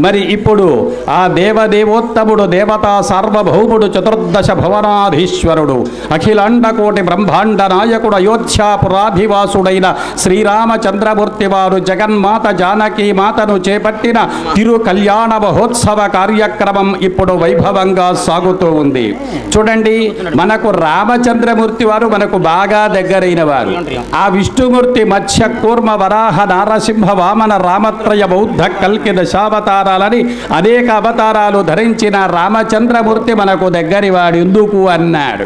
మరి ఇప్పుడు ఆ దేవదేవోత్తముడు దేవతా సార్వభౌముడు చతుర్దశ భువనాధీశ్వరుడు అఖిలాండకోటి బ్రహ్మాండ నాయకుడు అయోధ్యాపురాధివాసుడైన శ్రీరామచంద్రమూర్తి వారు జగన్మాత జానకీ మాతను చేపట్టిన తిరు కళ్యాణ మహోత్సవ కార్యక్రమం ఇప్పుడు వైభవంగా సాగుతూ ఉంది. చూడండి, మనకు రామచంద్రమూర్తి వారు మనకు బాగా దగ్గరైన వారు. ఆ విష్ణుమూర్తి మత్స్య కూర్మ వరాహ నారసింహ వామన రామత్రయ బౌద్ధ కల్కి దశావతారాలని అనేక అవతారాలు ధరించిన రామచంద్రమూర్తి మనకు దగ్గరివాడు. ఎందుకు అన్నాడు,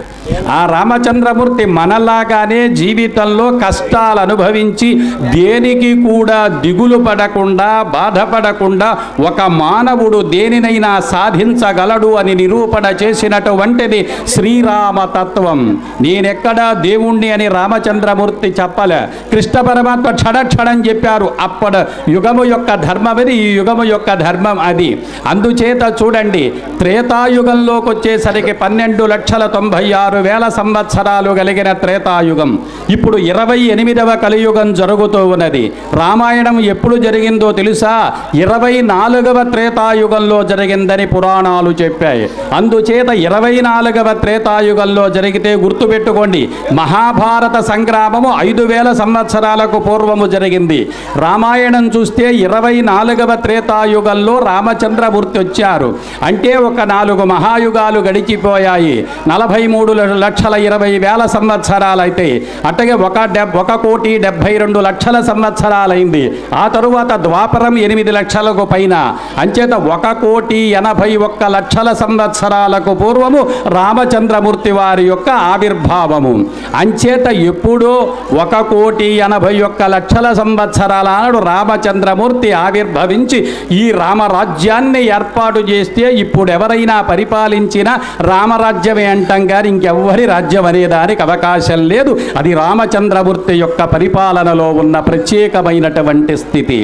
ఆ రామచంద్రమూర్తి మనలాగానే జీవితంలో కష్టాలు అనుభవించి దేనికి కూడా దిగులు పడకుండా బాధపడకుండా ఒక మానవుడు దేనినైనా సాధించగలడు అని నిరూపణ చేసినటువంటిది శ్రీరామ తత్వం. నేనెక్కడా దేవుణ్ణి అని రామచంద్రమూర్తి చెప్పలే, కృష్ణ పరమాత్మ క్షణక్షణం చెప్పారు. అప్పటి యుగము యొక్క ధర్మం అది, ఈ యుగము యొక్క ధర్మం అది. అందుచేత చూడండి, త్రేతాయుగంలోకి వచ్చేసరికి 12,96,000 సంవత్సరాలు కలిగిన త్రేతాయుగం. ఇప్పుడు 28వ కలియుగం జరుగుతూ ఉన్నది. రామాయణం ఎప్పుడు జరిగిందో తెలుసా? 24వ త్రేతాయుగంలో జరిగిందని పురాణాలు చెప్పాయి. అందుచేత 24వ త్రేతాయుగంలో జరిగితే గుర్తుపెట్టుకోండి, మహాభారత సంగ్రామము 5,000 సంవత్సరాలకు పూర్వము జరిగింది. రామాయణం చూస్తే 24వ త్రేతాయుగంలో రామచంద్రమూర్తి వచ్చారు. అంటే ఒక 4 మహాయుగాలు గడిచిపోయాయి. 43,20,000 సంవత్సరాలైతే అట్టగే 1,72,00,000 సంవత్సరాలైంది. ఆ తరువాత ద్వాపరం 8 లక్షలకు పైన. అంచేత 1,81,00,000 సంవత్సరాలకు పూర్వము రామచంద్రమూర్తి వారి యొక్క ఆవిర్భావము. అంచేత ఎప్పుడో 1,81,00,000 సంవత్సరాల నాడు రామచంద్రమూర్తి ఆవిర్భవించి ఈ రామరాజ్యాన్ని ఏర్పాటు చేస్తే ఇప్పుడు ఎవరైనా పరిపాలించిన రామరాజ్యమే అంటాం కానీ ఇంకెవ్వరి రాజ్యం అనేదానికి అవకాశం లేదు. అది రామచంద్రమూర్తి యొక్క పరిపాలనలో ఉన్న ప్రత్యేకమైనటువంటి స్థితి.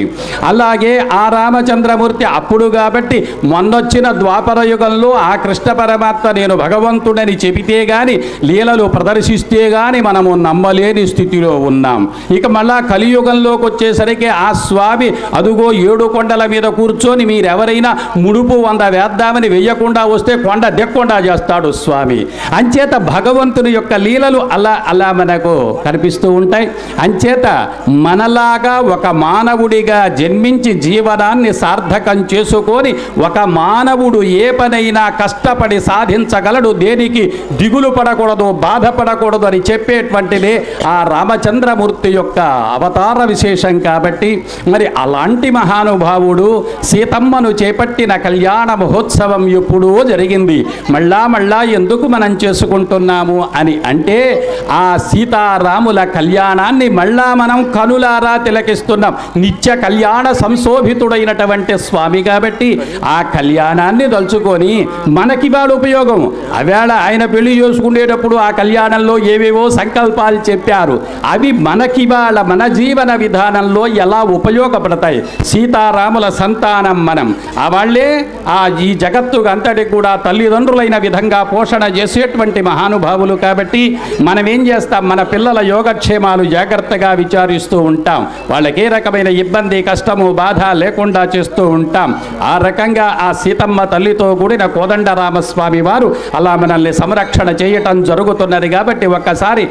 అలాగే ఆ రామచంద్రమూర్తి అప్పుడు కాబట్టి మొన్నొచ్చిన ద్వాపర యుగంలో ఆ కృష్ణ పరమాత్మ నేను భగవంతుడని చెబితే గాని లీలలు ప్రదర్శిస్తే గాని మనము నమ్మలేని స్థితిలో ఉన్నాం. ఇక మళ్ళా కలియుగంలోకి వచ్చేసరికి ఆ స్వామి అదుగో 7 కొండల మీద కూర్చొని మీరెవరైనా ముడుపు 100 వేద్దామని వెయ్యకుండా వస్తే కొండ దెక్కుండా చేస్తాడు స్వామి. అంచేత భగవంతుని యొక్క లీలలు అలా మనకు కనిపిస్తూ ఉంటాయి. అంచేత మనలాగా ఒక మానవుడిగా జన్మించి జీవనాన్ని సార్థకం చేసుకొని ఒక మానవుడు ఏ పనైనా కష్టపడి సాధించగలడు, దేనికి దిగులు పడకూడదు, బాధపడకూడదు అని చెప్పేటువంటిదే ఆ రామచంద్రమూర్తి యొక్క అవతార విశేషం. కాబట్టి మరి అలాంటి మహానుభావుడు సీతమ్మను చేపట్టిన కళ్యాణ మహోత్సవం ఎప్పుడూ జరిగింది. మళ్ళా ఎందుకు మనం చేసుకుంటున్నాము అని అంటే ఆ సీతారాముల కళ్యాణాన్ని మళ్ళా మనం కనులారా తిలకిస్తున్నాం. నిత్య కళ్యాణ సంశోభితుడైనటువంటి స్వామి కాబట్టి ఆ కళ్యాణాన్ని దలుచుకొని మనకి వాడు ఉపయోగం. అవేళ ఆయన పెళ్లి చేసుకునేటప్పుడు ఆ కళ్యాణంలో ఏవేవో సంకల్పాలు చెప్పారు. అవి మనకి వాళ్ళ మన జీవన విధానంలో ఎలా ఉపయోగపడతాయి. సీతారాముల సంతానం మనం. వాళ్ళే ఈ జగత్తు అంతటి కూడా తల్లిదండ్రులైన విధంగా పోషణ చేసేటువంటి మహానుభావులు. కాబట్టి మనం ఏం చేస్తాం, మన పిల్లల యోగక్షేమాలు జాగ్రత్తగా విచారిస్తూ ఉంటాం. వాళ్ళకి ఏ రకమైన ఇబ్బంది కష్టము బాధ లేకుండా చేస్తూ ఉంటాం. ఆ రకంగా ఆ సీతమ్మ తల్లితో కూడిన కోదండరామస్వామి వారు అలా మనల్ని సంరక్షణ చేయటం జరుగుతున్నది. కాబట్టి ఒక్కసారి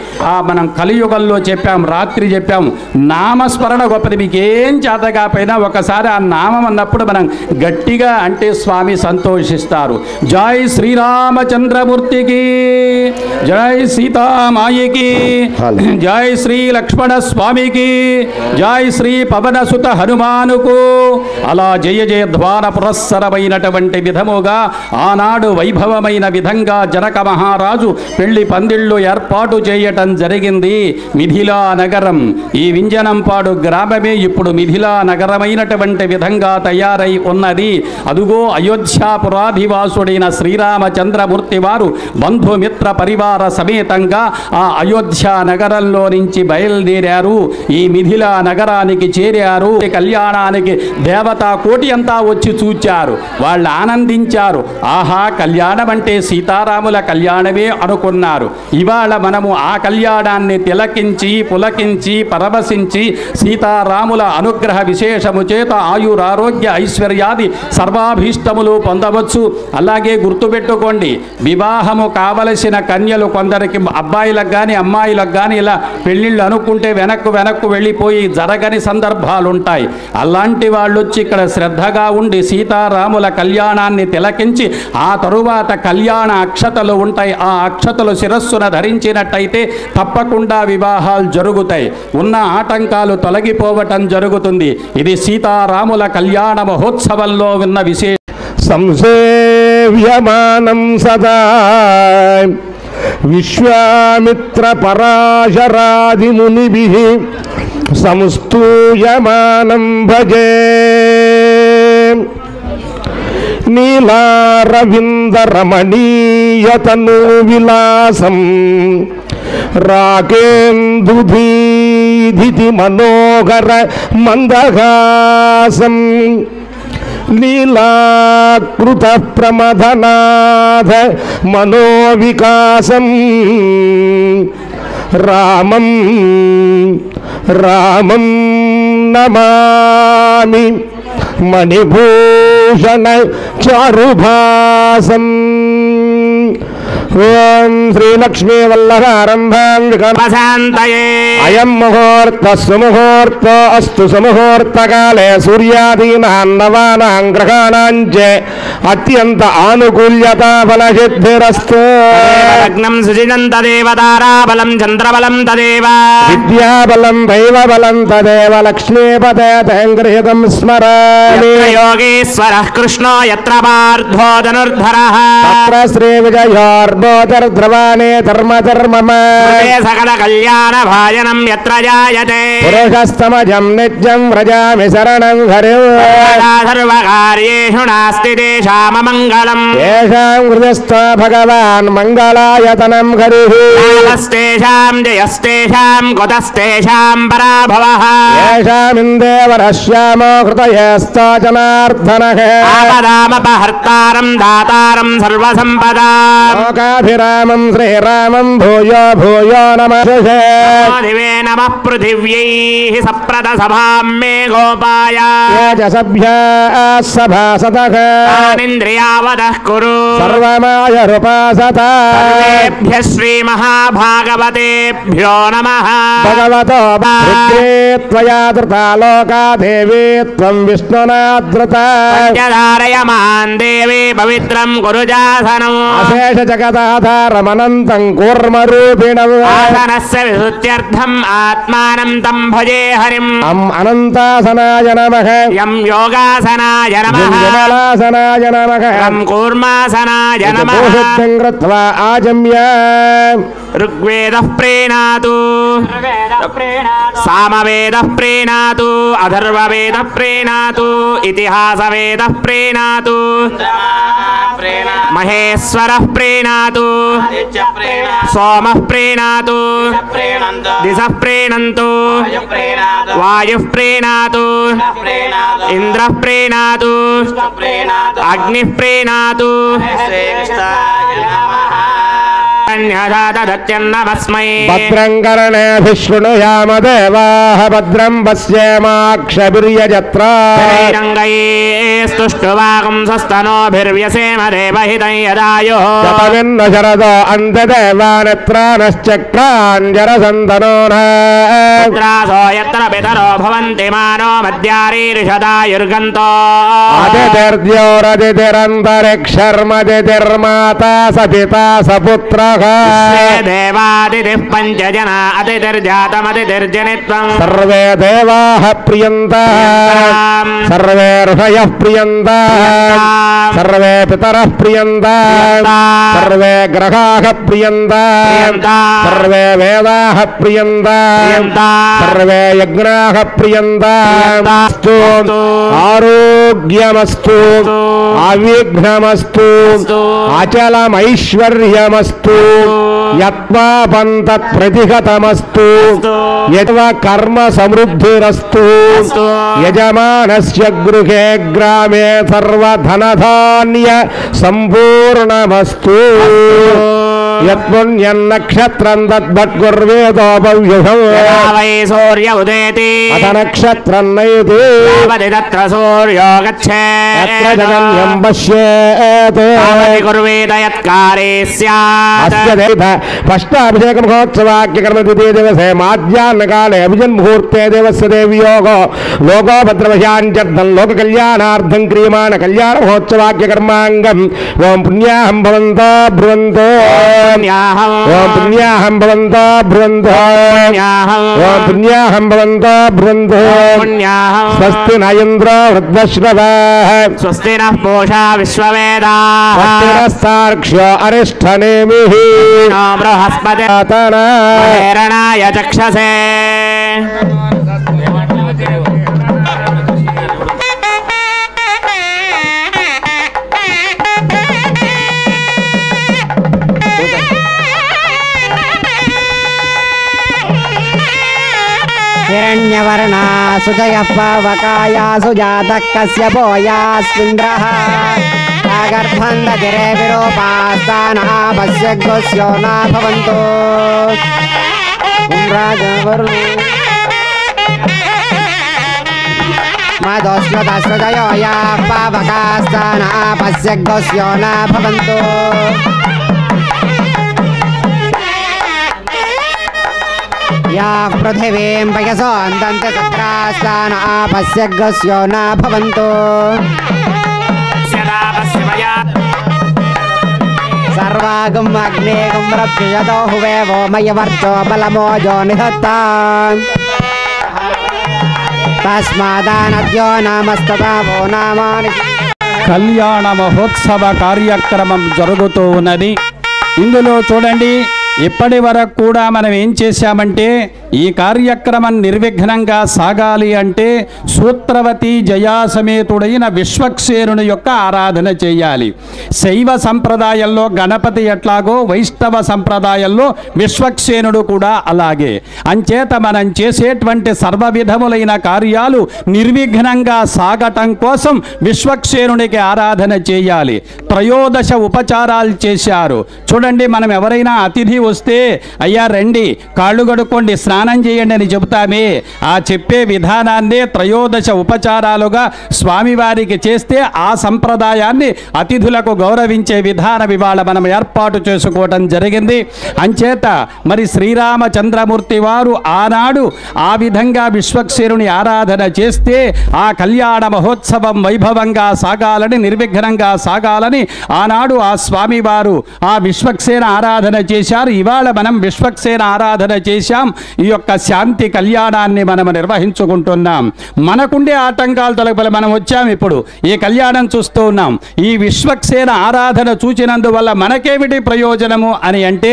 మనం కలియుగంలో చెప్పాం, రాత్రి చెప్పాం, నామస్మరణ గొప్పది. మీకు ఏం చేతగాపోయినా ఒకసారి ఆ నామం అన్నప్పుడు మనం గట్టిగా అంటే స్వామి సంతోషిస్తారు. జై శ్రీరామచంద్రమూర్తికి, జై సీతామాయికి, జై శ్రీ లక్ష్మణ స్వామికి, జై శ్రీ పవనసుత హనుమానుకు. అలా జయ జయధ్వాన పురస్సరమైనటువంటి విధముగా ఆనాడు వైభవమైన విధంగా జనక మహారాజు పెళ్లి పందిళ్ళు ఏర్పాటు చేయటం జరిగింది. మిథిలా నగరం, ఈ వింజనంపాడు గ్రామమే ఇప్పుడు మిథిలా నగరమైనటువంటి విధంగా తయారై ఉన్నది. అదుగో అయోధ్యాపురాధివాసుడైన శ్రీరామచంద్రమూర్తి వారు బంధుమిత్ర పరివార సమేతంగా ఆ అయోధ్య నగరంలో నుంచి బయలుదేరారు. ఈ మిథిలా నగరానికి చేరారు. కళ్యాణానికి దేవతా కోటి అంతా వచ్చి చూచారు. వాళ్ళు ఆనందించారు. ఆహా, కళ్యాణం అంటే సీతారాముల కళ్యాణమే అనుకున్నారు. ఇవాళ మనము ఆ కళ్యాణాన్ని తిలకించి పులకించి పరవశించి సీతారాముల అనుగ్రహ విశేషము చేత ఆయురారోగ్య ఐశ్వర్య ఐశ్వర్యాది సర్వాభీష్టములు పొందవచ్చు. అలాగే గుర్తుపెట్టుకోండి, వివాహము కావలసిన కన్యలు కొందరికి అబ్బాయిలకు కానీ అమ్మాయిలకు కానీ ఇలా పెళ్ళిళ్ళు అనుకుంటే వెనక్కు వెళ్ళిపోయి జరగని సందర్భాలు ఉంటాయి. అలాంటి వాళ్ళు వచ్చి ఇక్కడ శ్రద్ధగా ఉండి సీతారాముల కళ్యాణాన్ని తిలకించి ఆ తరువాత కళ్యాణ అక్షతలు ఉంటాయి. ఆ అక్షతలు శిరస్సున ధరించినట్టయితే తప్పకుండా వివాహాలు జరుగుతాయి. ఉన్న ఆటంకాలు తొలగిపోవటం జరుగుతుంది. ఇది సీతారాముల కళ్యాణ మహోత్సవంలో ఉన్న విశేష. సంసేవ్యమానం సదా విశ్వామిత్ర పరాశరాది మునిభిః సంస్తూయమానం భజే నీలారవింద రమణీయతను విలాసం రాకేందుధీధితి మనోహర మందహాసం లీలాకృత ప్రమథనాథ మనోవికాసం రామం రామం నమామి మణిభూషణ చారుభాసం. ఓం శ్రీలక్ష్మీ వల్లభారంభాం వికల్పశాంతయే. అయం ముహూర్త సుముహూర్తో అస్తు. సుముహూర్తకాలే సూర్యాదీనాం నవానాం గ్రహాణాం చ అత్యంత ఆనుకూల్యతా ఫలసిద్ధిరస్తు. లగ్నం సుజితం తదేవ తారాబలం చంద్రబలం తదేవ విద్యాబలం దైవబలం తదేవ లక్ష్మీపదే గృహీతం స్మరామి. యోగేశ్వరః కృష్ణో యత్ర పార్థో ధనుర్ధరః తత్ర శ్రీ విజయోర్బోధర్ధ్రవాణే ధర్మధర్మమ సకల కళ్యాణ భాజనం యత్ర జాయతే పురుషస్తమజం నిత్యం వ్రజామి శరణం హరిం. సర్వకార్యేషు నాస్తి తేషామమంగళం. తేషాం హృదయస్థో భగవాన్ మంగళాయతనం హరిః. లాభస్తేషాం జయస్తేషాం కుతస్తేషాం పరాభవః. తేషామిందేవరः శ్యామో హృదయస్థో జనార్దనః. ఆపదామపహర్తారం దాతారం సర్వసంపదాం. లోకాభిరామం శ్రీరామం భూయో భూయో నమః. దివే నమః పృథివ్యైః సప్రద సభాం మే గోపాయ. తేజసభ్యాः సభాసతః తానింద్రియావదః కురు. సర్వమాయరుపాసత. సర్వేభ్యః శ్రీమహాభాగవతేభ్యో నమః. భగవతో రుద్రే త్వయా ధృతా లోకా దేవీ త్వం విష్ణునా ధృతా. పంచధారయమాన్ దేవి పవిత్రం కురుజాసనం. అశేష జగదాధారమనంతం కూర్మరూపిణం. ఆసనస్య విశుద్ధ్యర్థం ఆత్మానం తం భజే హరిం. అనంతాసనాయ నమః. యం యోగాసనాయ నమః. విమలాసనాయ నమః. యం కూర్మాసనాయ నమః. భూషిత్యం కృత్వా ఆజమ్య. ఋగ్వేదః ప్రీణాతు సామవేదః ప్రీణాతు అథర్వవేదః ప్రీణాతు ఇతిహాసవేదః ప్రీణాతు మహేశ్వరః ప్రీణాతు సోమః ప్రీణాతు దిశః ప్రీణంతు వాయుః ప్రీణాతు ఇంద్రః ప్రీణాతు అగ్నిః ప్రీణాతు. భద్రం కర్ణేభిः శృణుయామ దేవాः భద్రం పశ్యేమాక్షభిర్యజత్రాः. స్తుష్టువాగం స్వస్తనోభిర్వ్యసేమ దేవహితం యదాయుః. శతమిన్న శరదో అంతదేవానత్రానశ్చక్రాంజరసంతనోః. పుత్రాసో యత్ర పితరో భవంతి మానో మధ్యారీరిషదాయుర్గంతో. అతిథిర్ద్యోరతిథిరంతరిక్షర్మతిథిర్మాతా స పితా స పుత్రః. దేవాదితిః పంచజనా అతిథిర్జాతమతిథిర్జనిత్వం. సర్వే దేవాః ప్రియంతాః సర్వే ఋషయః ప్రియంతాః సర్వే పితరః ప్రియంతాః సర్వే గ్రహాః ప్రియంతాః సర్వే వేదాః ప్రియంతాః సర్వే యజ్ఞాః ప్రియంతాః. ఆరోగ్యమస్తు అవిఘ్నమస్తు అచలమైశ్వర్యమస్తు యత్వాపంత ప్రతిహతమస్తు యత్వ కర్మ సమృద్ధిరస్తు యజమానస్య గృహే గ్రామే సర్వధనధాన్య సంపూర్ణమస్తు. యత్పుణ్యం నక్షత్రం తద్భట్కుర్వేదో భవ్యుషం యదా వై సూర్య ఉదేతి అత నక్షత్రం నయతి తావది తత్ర సూర్యో గచ్ఛేత్ అత్ర జగన్యం పశ్యేత్ తావది కుర్వేద యత్కారే స్యాత్ అస్య దేవ ఫష్టాభిషేక మహోత్సవాఖ్యకర్మ ద్వితీయ దివసే మాధ్యాహ్నకాలే అభిజన్ముహూర్తే దేవస్య దేవియోగో లోకో భద్రవశాంత్యర్థం లోక కళ్యాణార్థం క్రియమాణ కళ్యాణ మహోత్సవాఖ్యకర్మాంగం ఓం పుణ్యాహం భవంతో బ్రువంతో పుణ్యాహం ఓం పుణ్యాహం భవంతో బ్రువంతో పుణ్యాహం ఓం పుణ్యాహం భవంతో బ్రువంతో పుణ్యాహం స్వస్తి నయేంద్రో వృద్ధశ్రవః స్వస్తి నః పూషా విశ్వవేదాః సార్క్ష్యో అరిష్టనేమిః నో బృహస్పతి హేరణాయ చక్షసే हिरण्यवर्णा सुजयः पावकाया सुजातः कश्यपोयास्मिन्द्रः नागर्भन्दगिरे विरूपास्तानः पश्य गोस्यो न भवन्तु राजवर्णो मदोष्णदस्वजयो या पावकास्तानः पश्य गोस्यो न भवन्तु या पृथिवीं पयसो अन्दन्ति तत्रास्तान आपस्य गस्यो न भवन्तु सर्वागं अग्नेगं रक्षयतो हुवे वो मयवर्चो बलमोजो निधत्तान् तस्मादानद्यो नामस्तता वो नामानि కళ్యాణ మహోత్సవ కార్యక్రమం జరుగుతూ ఉన్నది. ఇందులో చూడండి, ఇప్పటి వరకు కూడా మనం ఏం చేశామంటే ఈ కార్యక్రమం నిర్విఘ్నంగా సాగాలి అంటే సూత్రవతి జయాసమేతుడైన విశ్వక్సేనుని యొక్క ఆరాధన చేయాలి. శైవ సంప్రదాయంలో గణపతి ఎట్లాగో వైష్ణవ సంప్రదాయంలో విశ్వక్సేనుడు కూడా అలాగే. అంచేత మనం చేసేటువంటి సర్వ విధములైన కార్యాలు నిర్విఘ్నంగా సాగటం కోసం విశ్వక్సేనునికి ఆరాధన చేయాలి. త్రయోదశ ఉపచారాలు చేశారు. చూడండి, మనం ఎవరైనా అతిథి వస్తే అయ్యా రండి కాళ్ళు కడుక్కోండి స్నానం చేయండి అని చెబుతామే, ఆ చెప్పే విధానాన్నే త్రయోదశ ఉపచారాలుగా స్వామివారికి చేస్తే ఆ సంప్రదాయాన్ని అతిథులకు గౌరవించే విధానం ఇవాళ మనం ఏర్పాటు చేసుకోవటం జరిగింది. అంచేత మరి శ్రీరామచంద్రమూర్తి వారు ఆనాడు ఆ విధంగా విశ్వక్సేనుని ఆరాధన చేస్తే ఆ కళ్యాణ మహోత్సవం వైభవంగా సాగాలని నిర్విఘ్నంగా సాగాలని ఆనాడు ఆ స్వామివారు ఆ విశ్వక్సేన ఆరాధన చేశారు. ఇవాళ మనం విశ్వక్సేన ఆరాధన చేశాం. ఈ యొక్క శాంతి కళ్యాణాన్ని మనం నిర్వహించుకుంటున్నాం. మనకుండే ఆటంకాలు తొలగిపోయి మనం వచ్చాం. ఇప్పుడు ఈ కళ్యాణం చూస్తూ ఉన్నాం. ఈ విశ్వక్సేన ఆరాధన చూచినందువల్ల మనకేమిటి ప్రయోజనము అని అంటే,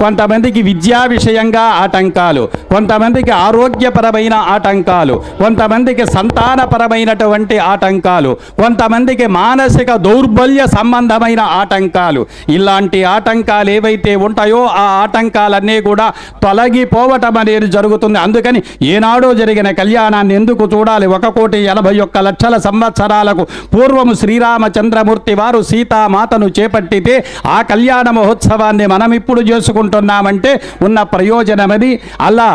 కొంతమందికి విద్యా విషయంగా ఆటంకాలు, కొంతమందికి ఆరోగ్యపరమైన ఆటంకాలు, కొంతమందికి సంతానపరమైనటువంటి ఆటంకాలు, కొంతమందికి మానసిక దౌర్బల్య సంబంధమైన ఆటంకాలు. ఇలాంటి ఆటంకాలు ఏవైతే ఉంటాయో ఆ ఆటంకాలన్నీ కూడా తొలగిపోవటం అనేది జరుగుతుంది. అందుకని ఏనాడో జరిగిన కళ్యాణాన్ని ఎందుకు చూడాలి? 1,81,00,000 సంవత్సరాలకు పూర్వము శ్రీరామచంద్రమూర్తి వారు సీతామాతను చేపట్టితే ఆ కళ్యాణ మహోత్సవాన్ని మనం ఇప్పుడు చేసుకుంటున్నామంటే ఉన్న ప్రయోజనమది. అలా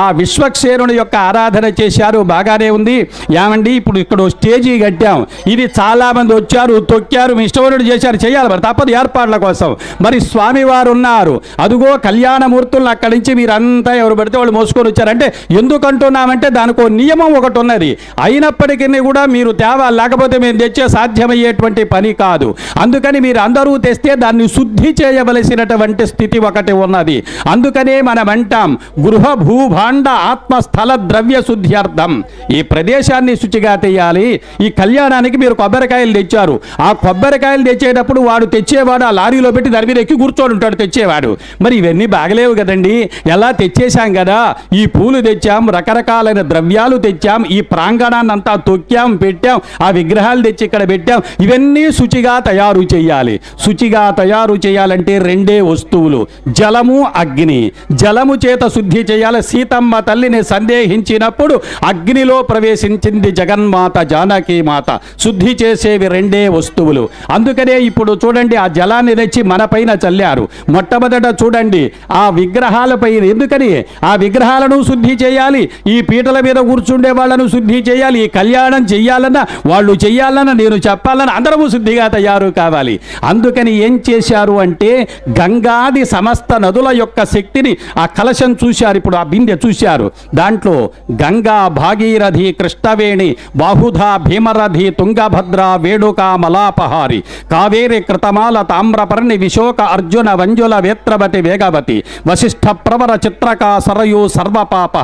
ఆ విశ్వక్సేనుని యొక్క ఆరాధన చేశారు, బాగానే ఉంది. ఏమండి, ఇప్పుడు ఇక్కడ స్టేజీ కట్టాం, ఇది చాలామంది వచ్చారు, తొక్కారు, మీ ఇష్టమైనట్టు చేశారు, చేయాలి, మరి తప్పదు ఏర్పాట్ల కోసం. మరి స్వామివారు ఉన్నారు, అదుగో కళ్యాణమూర్తులను అక్కడి నుంచి మీరంతా ఎవరు పడితే వాళ్ళు మోసుకొని వచ్చారంటే ఎందుకంటున్నామంటే దానికి నియమం ఒకటి ఉన్నది. అయినప్పటికీ కూడా మీరు తేవాలి, లేకపోతే మేము తెచ్చే సాధ్యమయ్యేటువంటి పని కాదు. అందుకని మీరు అందరూ తెస్తే దాన్ని శుద్ధి చేయవలసినటువంటి స్థితి ఒకటి ఉన్నది. అందుకనే మనం అంటాం గృహ భూభాండ ఆత్మస్థల ద్రవ్య శుద్ధ్యర్థం. ఈ ప్రదేశాన్ని శుచిగా తెయ్యాలి. ఈ కళ్యాణానికి మీరు కొబ్బరికాయలు తెచ్చారు, ఆ కొబ్బరికాయలు తెచ్చేటప్పుడు వాడు తెచ్చేవాడు ఆ లారీలో పెట్టి దాని మీద ఎక్కి కూర్చొని ఉంటాడు తెచ్చేవాడు. మరి ఇవన్నీ బాగలేవు కదండి, ఎలా తెచ్చేశాం కదా, ఈ పూలు తెచ్చాం, రకరకాలైన ద్రవ్యాలు తెచ్చాం, ఈ ప్రాంగణాన్ని అంతా తొక్కాం, పెట్టాం, ఆ విగ్రహాలు తెచ్చి ఇక్కడ పెట్టాం, ఇవన్నీ శుచిగా తయారు చేయాలి. శుచిగా తయారు చేయాలంటే రెండే వస్తువులు, జలము, అగ్ని. జలము చేత శుద్ధి చేయాలి. సీతమ్మ తల్లిని సందేహించినప్పుడు అగ్నిలో ప్రవేశించింది జగన్మాత జానకి మాత. శుద్ధి చేసేవి రెండే వస్తువులు. అందుకనే ఇప్పుడు చూడండి, ఆ జలాన్ని తెచ్చి మన పైన చల్లారు. మొట్టమొదట చూడండి ఆ విగ్రహాలపై, ఎందుకని ఆ విగ్రహాలను శుద్ధి చేయాలి, ఈ పీటల మీద కూర్చుండే వాళ్ళను శుద్ధి చేయాలి, ఈ కళ్యాణం చెయ్యాలన్నా, వాళ్ళు చెయ్యాలన్నా, నేను చెప్పాలన్నా అందరము శుద్ధిగా తయారు కావాలి. అందుకని ఏం చేశారు అంటే గంగాది సమస్త నదుల యొక్క శక్తిని ఆ కలశం చూశారు. ఇప్పుడు ఆ బిందె చూశారు. దాంట్లో గంగా, భాగీరథి, కృష్ణవేణి, బాహుధా, భీమరథి, తుంగభద్ర, వేడుక, మలాపహారి, కావేరి, కృతమాల, తామ్రపర్ణి, విశోక, అర్జున, వంజుల, వేత్రవతి, వేగవతి, వశిష్ఠ, ప్రవర, చిత్రక, సరయు, సర్వపాప,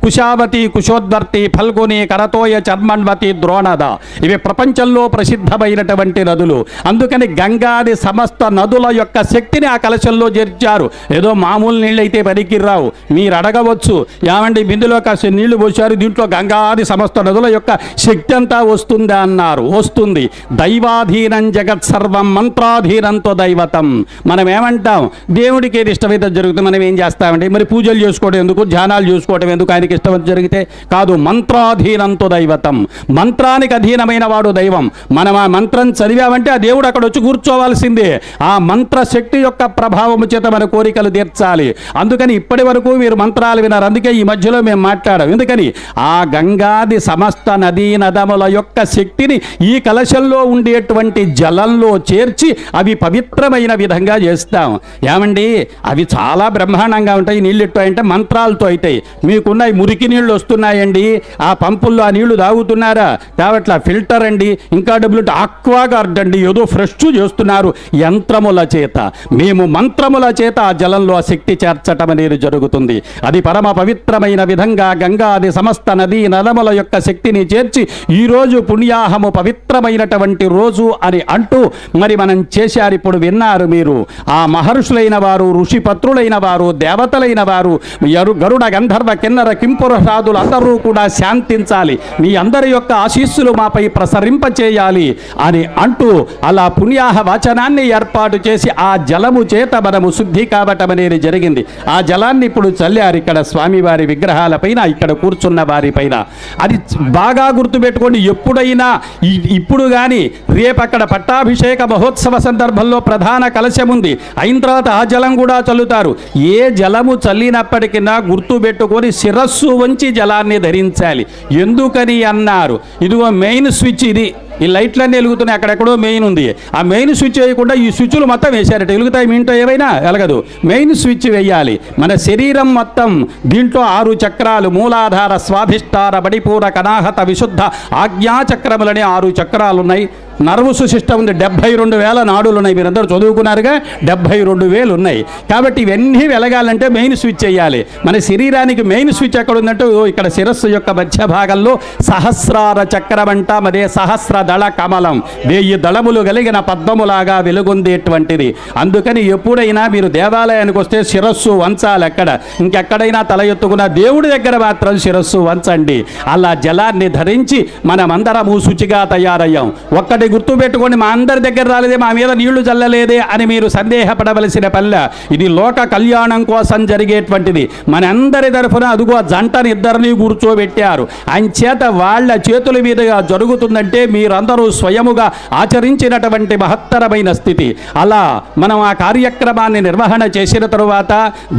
కుశావతి, కుశోద్వర్తి, ఫల్గుని, కరతోయ, చర్మణ్వతి, ద్రోణద. ఇవి ప్రపంచంలో ప్రసిద్ధమైనటువంటి నదులు. అందుకని గంగాది సమస్త నదుల యొక్క శక్తిని ఆ కలశంలో చేర్చారు. ఏదో మామూలు నీళ్ళు అయితే పనికిరావు. మీరు అడగవచ్చు, ఏమండి బిందులో కాస్త నీళ్లు పోశారు, దీంట్లో గంగాది సమస్త నదుల యొక్క శక్తి అంతా వస్తుందా అన్నారు. వస్తుంది. దైవాధీనం జగత్ సర్వం మంత్రాధీనంతో దైవతం. మనం ఏమంటాం, దేవుడికి ఏది ఇష్టమైతే జరుగుతుంది, మనం ఏం చేస్తామండి, మరి పూజలు చేసుకోవడం ఎందుకు, ధ్యానాలు చేసుకోవడం ఎందుకు, ఆయనకి ఇష్టమైతే జరిగితే కాదు. మంత్రాధీనంతో దైవతం. మంత్రానికి అధీనమైన వాడు దైవం. మనం ఆ మంత్రం చదివామంటే ఆ దేవుడు అక్కడ వచ్చి కూర్చోవాల్సిందే. ఆ మంత్ర శక్తి యొక్క ప్రభావము చేత మన కోరికలు తీర్చాలి. అందుకని ఇప్పటి వరకు మీరు మంత్రాలు విన్నారు. అందుకే ఈ మధ్యలో మేము మాట్లాడాం. ఎందుకని ఆ గంగాది సమస్త నదీ నదముల యొక్క శక్తిని ఈ కలశంలో ఉండేటువంటి జలంలో చేర్చి అవి పవిత్రమైన విధంగా చేస్తాం. ఏమండి అవి చాలా బ్రహ్మాండంగా ఉంటాయి. నీళ్ళు ఎట్టు అంటే మంత్రాలతో అవుతాయి. మీకున్న మురికి నీళ్లు వస్తున్నాయండి, ఆ పంపుల్లో ఆ నీళ్లు తాగుతున్నారా, కాబట్టి ఫిల్టర్ అండి, ఇంకా డబ్బులు ఆక్వాగార్డ్ అండి, ఏదో ఫ్రెష్ చేస్తున్నారు యంత్రముల చేత. మేము మంత్రముల చేత ఆ జలంలో ఆ శక్తి చేర్చటం అనేది జరుగుతుంది. అది పరమ పవిత్రమైన విధంగా గంగాది సమస్త నదీ నదముల యొక్క శక్తిని చేర్చి ఈరోజు పుణ్యాహము పవిత్రమైనటువంటి రోజు అని అంటూ మరి మనం చేశారు. ఇప్పుడు విన్నారు మీరు. ఆ మహర్షులైన వారు, ఋషిపత్రులైన వారు, దేవతలైన వారు, గరుడ, గంధర్వ, కిన్నర, కింపురుషాదులు అందరూ కూడా శాంతించాలి, మీ అందరి యొక్క ఆశీస్సులు మాపై ప్రసరింపచేయాలి అని అంటూ అలా పుణ్యాహ వచనాన్ని ఏర్పాటు చేసి ఆ జలము చేత మనము శుద్ధి కావటం అనేది జరిగింది. ఆ జలాన్ని ఇప్పుడు చల్లారు ఇక్కడ స్వామివారి విగ్రహాల పైన, ఇక్కడ కూర్చున్న వారి పైన. అది బాగా గుర్తుపెట్టుకోండి. ఎప్పుడైనా ఇప్పుడు కానీ రేపు అక్కడ పట్టాభిషేక మహోత్సవ సందర్భంలో ప్రధాన కలశం ఉంది, అయిన తర్వాత ఆ జలం కూడా చల్లుతారు. ఏ జలము చల్లినప్పటికీ గుర్తుపెట్టుకొని శిరస్సు వంచి జలాన్ని ధరించాలి. ఎందుకని అన్నారు, ఇదిగో మెయిన్ స్విచ్ ఇది, ఈ లైట్లన్నీ వెలుగుతున్నాయి, అక్కడెక్కడో మెయిన్ ఉంది. ఆ మెయిన్ స్విచ్ వేయకుండా ఈ స్విచ్లు మొత్తం వేశారట. వెలుగుతాయి మీ ఇంట్లో ఏవైనా? వెలగదు. మెయిన్ స్విచ్ వేయాలి. మన శరీరం మొత్తం దీంట్లో 6 చక్రాలు, మూలాధార, స్వాధిష్టార, బడిపూర, కనాహత, విశుద్ధ, ఆజ్ఞాచక్రములని 6 చక్రాలు ఉన్నాయి. నర్వస్ సిస్టమ్ ఉంది. 72,000 నాడులు ఉన్నాయి. మీరందరూ చదువుకున్నారుగా, 72,000 ఉన్నాయి. కాబట్టి ఇవన్నీ వెలగాలంటే మెయిన్ స్విచ్ వేయాలి. మన శరీరానికి మెయిన్ స్విచ్ ఎక్కడ ఉందంటే ఇక్కడ శిరస్సు యొక్క మధ్య భాగంలో సహస్రార చక్రం అంటాం. అదే సహస్ర దళ కమలం, 1000 దళములు కలిగిన పద్మములాగా వెలుగొందేటువంటిది. అందుకని ఎప్పుడైనా మీరు దేవాలయానికి వస్తే శిరస్సు వంచాలి. ఎక్కడ ఇంకెక్కడైనా తల ఎత్తుకున్న దేవుడి దగ్గర మాత్రం శిరస్సు వంచండి. అలా జలాన్ని ధరించి మనమందరము శుచిగా తయారయ్యాం. ఒక్కటి గుర్తుపెట్టుకోండి, మా అందరి దగ్గర రాలేదే, మా మీద నీళ్లు చల్లలేదే అని మీరు సందేహపడవలసిన పల్లె. ఇది లోక కళ్యాణం కోసం జరిగేటువంటిది. మనందరి తరఫున అదుగో జంటని ఇద్దరిని కూర్చోబెట్టారు. అంచేత వాళ్ళ చేతుల మీదుగా జరుగుతుందంటే మీరందరూ స్వయముగా ఆచరించినటువంటి మహత్తరమైన స్థితి. అలా మనం ఆ కార్యక్రమాన్ని నిర్వహణ చేసిన తరువాత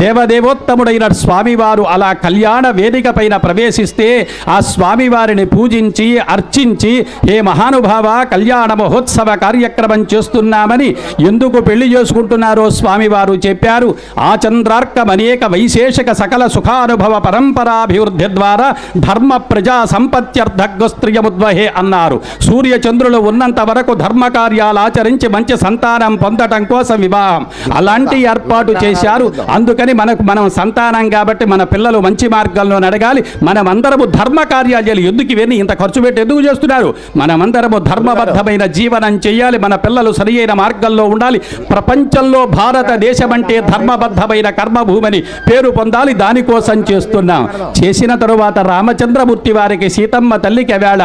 దేవదేవోత్తముడైన స్వామివారు అలా కళ్యాణ వేదిక పైన ప్రవేశిస్తే ఆ స్వామివారిని పూజించి అర్చించి, హే మహానుభావ, కళ్యాణ మహోత్సవ కార్యక్రమం చేస్తున్నామని, ఎందుకు పెళ్లి చేసుకుంటున్నారో స్వామివారు చెప్పారు. ఆ చంద్రార్కం అనేక వైశేషిక సకల సుఖానుభవ పరంపరాభివృద్ధి ద్వారా ధర్మ ప్రజా సంపత్త్యర్థగోస్త్రియముద్వహే అన్నారు. సూర్య సూర్య చంద్రులు ఉన్నంత వరకు ధర్మ కార్యాలు ఆచరించి మంచి సంతానం పొందటం కోసం వివాహం అలాంటి ఏర్పాటు చేశారు. అందుకని మనం సంతానం కాబట్టి మన పిల్లలు మంచి మార్గంలో నడగాలి. మనమందరము ధర్మ కార్యాలు చేయాలి. ఎందుకు ఇవన్నీ ఇంత ఖర్చు పెట్టి ఎందుకు చేస్తున్నారు? మనమందరము ధర్మబద్ధమైన జీవనం చేయాలి. మన పిల్లలు సరియైన మార్గంలో ఉండాలి. ప్రపంచంలో భారతదేశం అంటే ధర్మబద్ధమైన కర్మభూమిని పేరు పొందాలి. దానికోసం చేస్తున్నాం. చేసిన తరువాత రామచంద్రమూర్తి వారికి సీతమ్మ తల్లికి వేళ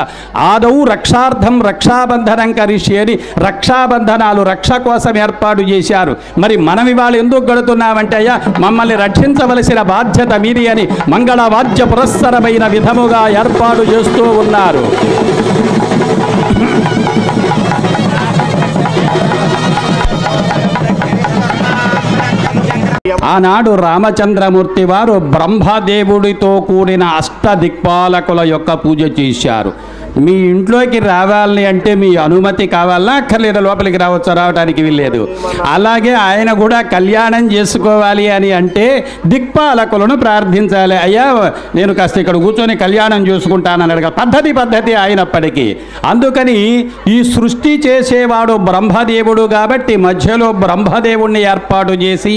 ఆదౌ రక్షార్థం రక్షాబంధనం కరిష్యే అని రక్షాబంధనాలు రక్ష కోసం ఏర్పాటు చేశారు. మరి మనం ఇవాళ ఎందుకు గడుతున్నామంటే అయ్యా మమ్మల్ని రక్షించవలసిన బాధ్యత మీది అని మంగళవాద్య పురస్సరమైన విధముగా ఏర్పాటు చేస్తూ ఉన్నారు. ఆనాడు రామచంద్రమూర్తి వారు బ్రహ్మదేవుడితో కూడిన అష్టదిక్పాలకుల యొక్క పూజ చేశారు. మీ ఇంట్లోకి రావాలి అంటే మీ అనుమతి కావాలా అక్కర్లేదు, లోపలికి రావడానికి వీల్లేదు. అలాగే ఆయన కూడా కళ్యాణం చేసుకోవాలి అని అంటే దిక్పాలకులను ప్రార్థించాలి. అయ్యా నేను కాస్త ఇక్కడ కూర్చొని కళ్యాణం చేసుకుంటానన్నాడు. పద్ధతి అయినప్పటికీ అందుకని ఈ సృష్టి చేసేవాడు బ్రహ్మదేవుడు కాబట్టి మధ్యలో బ్రహ్మదేవుణ్ణి ఏర్పాటు చేసి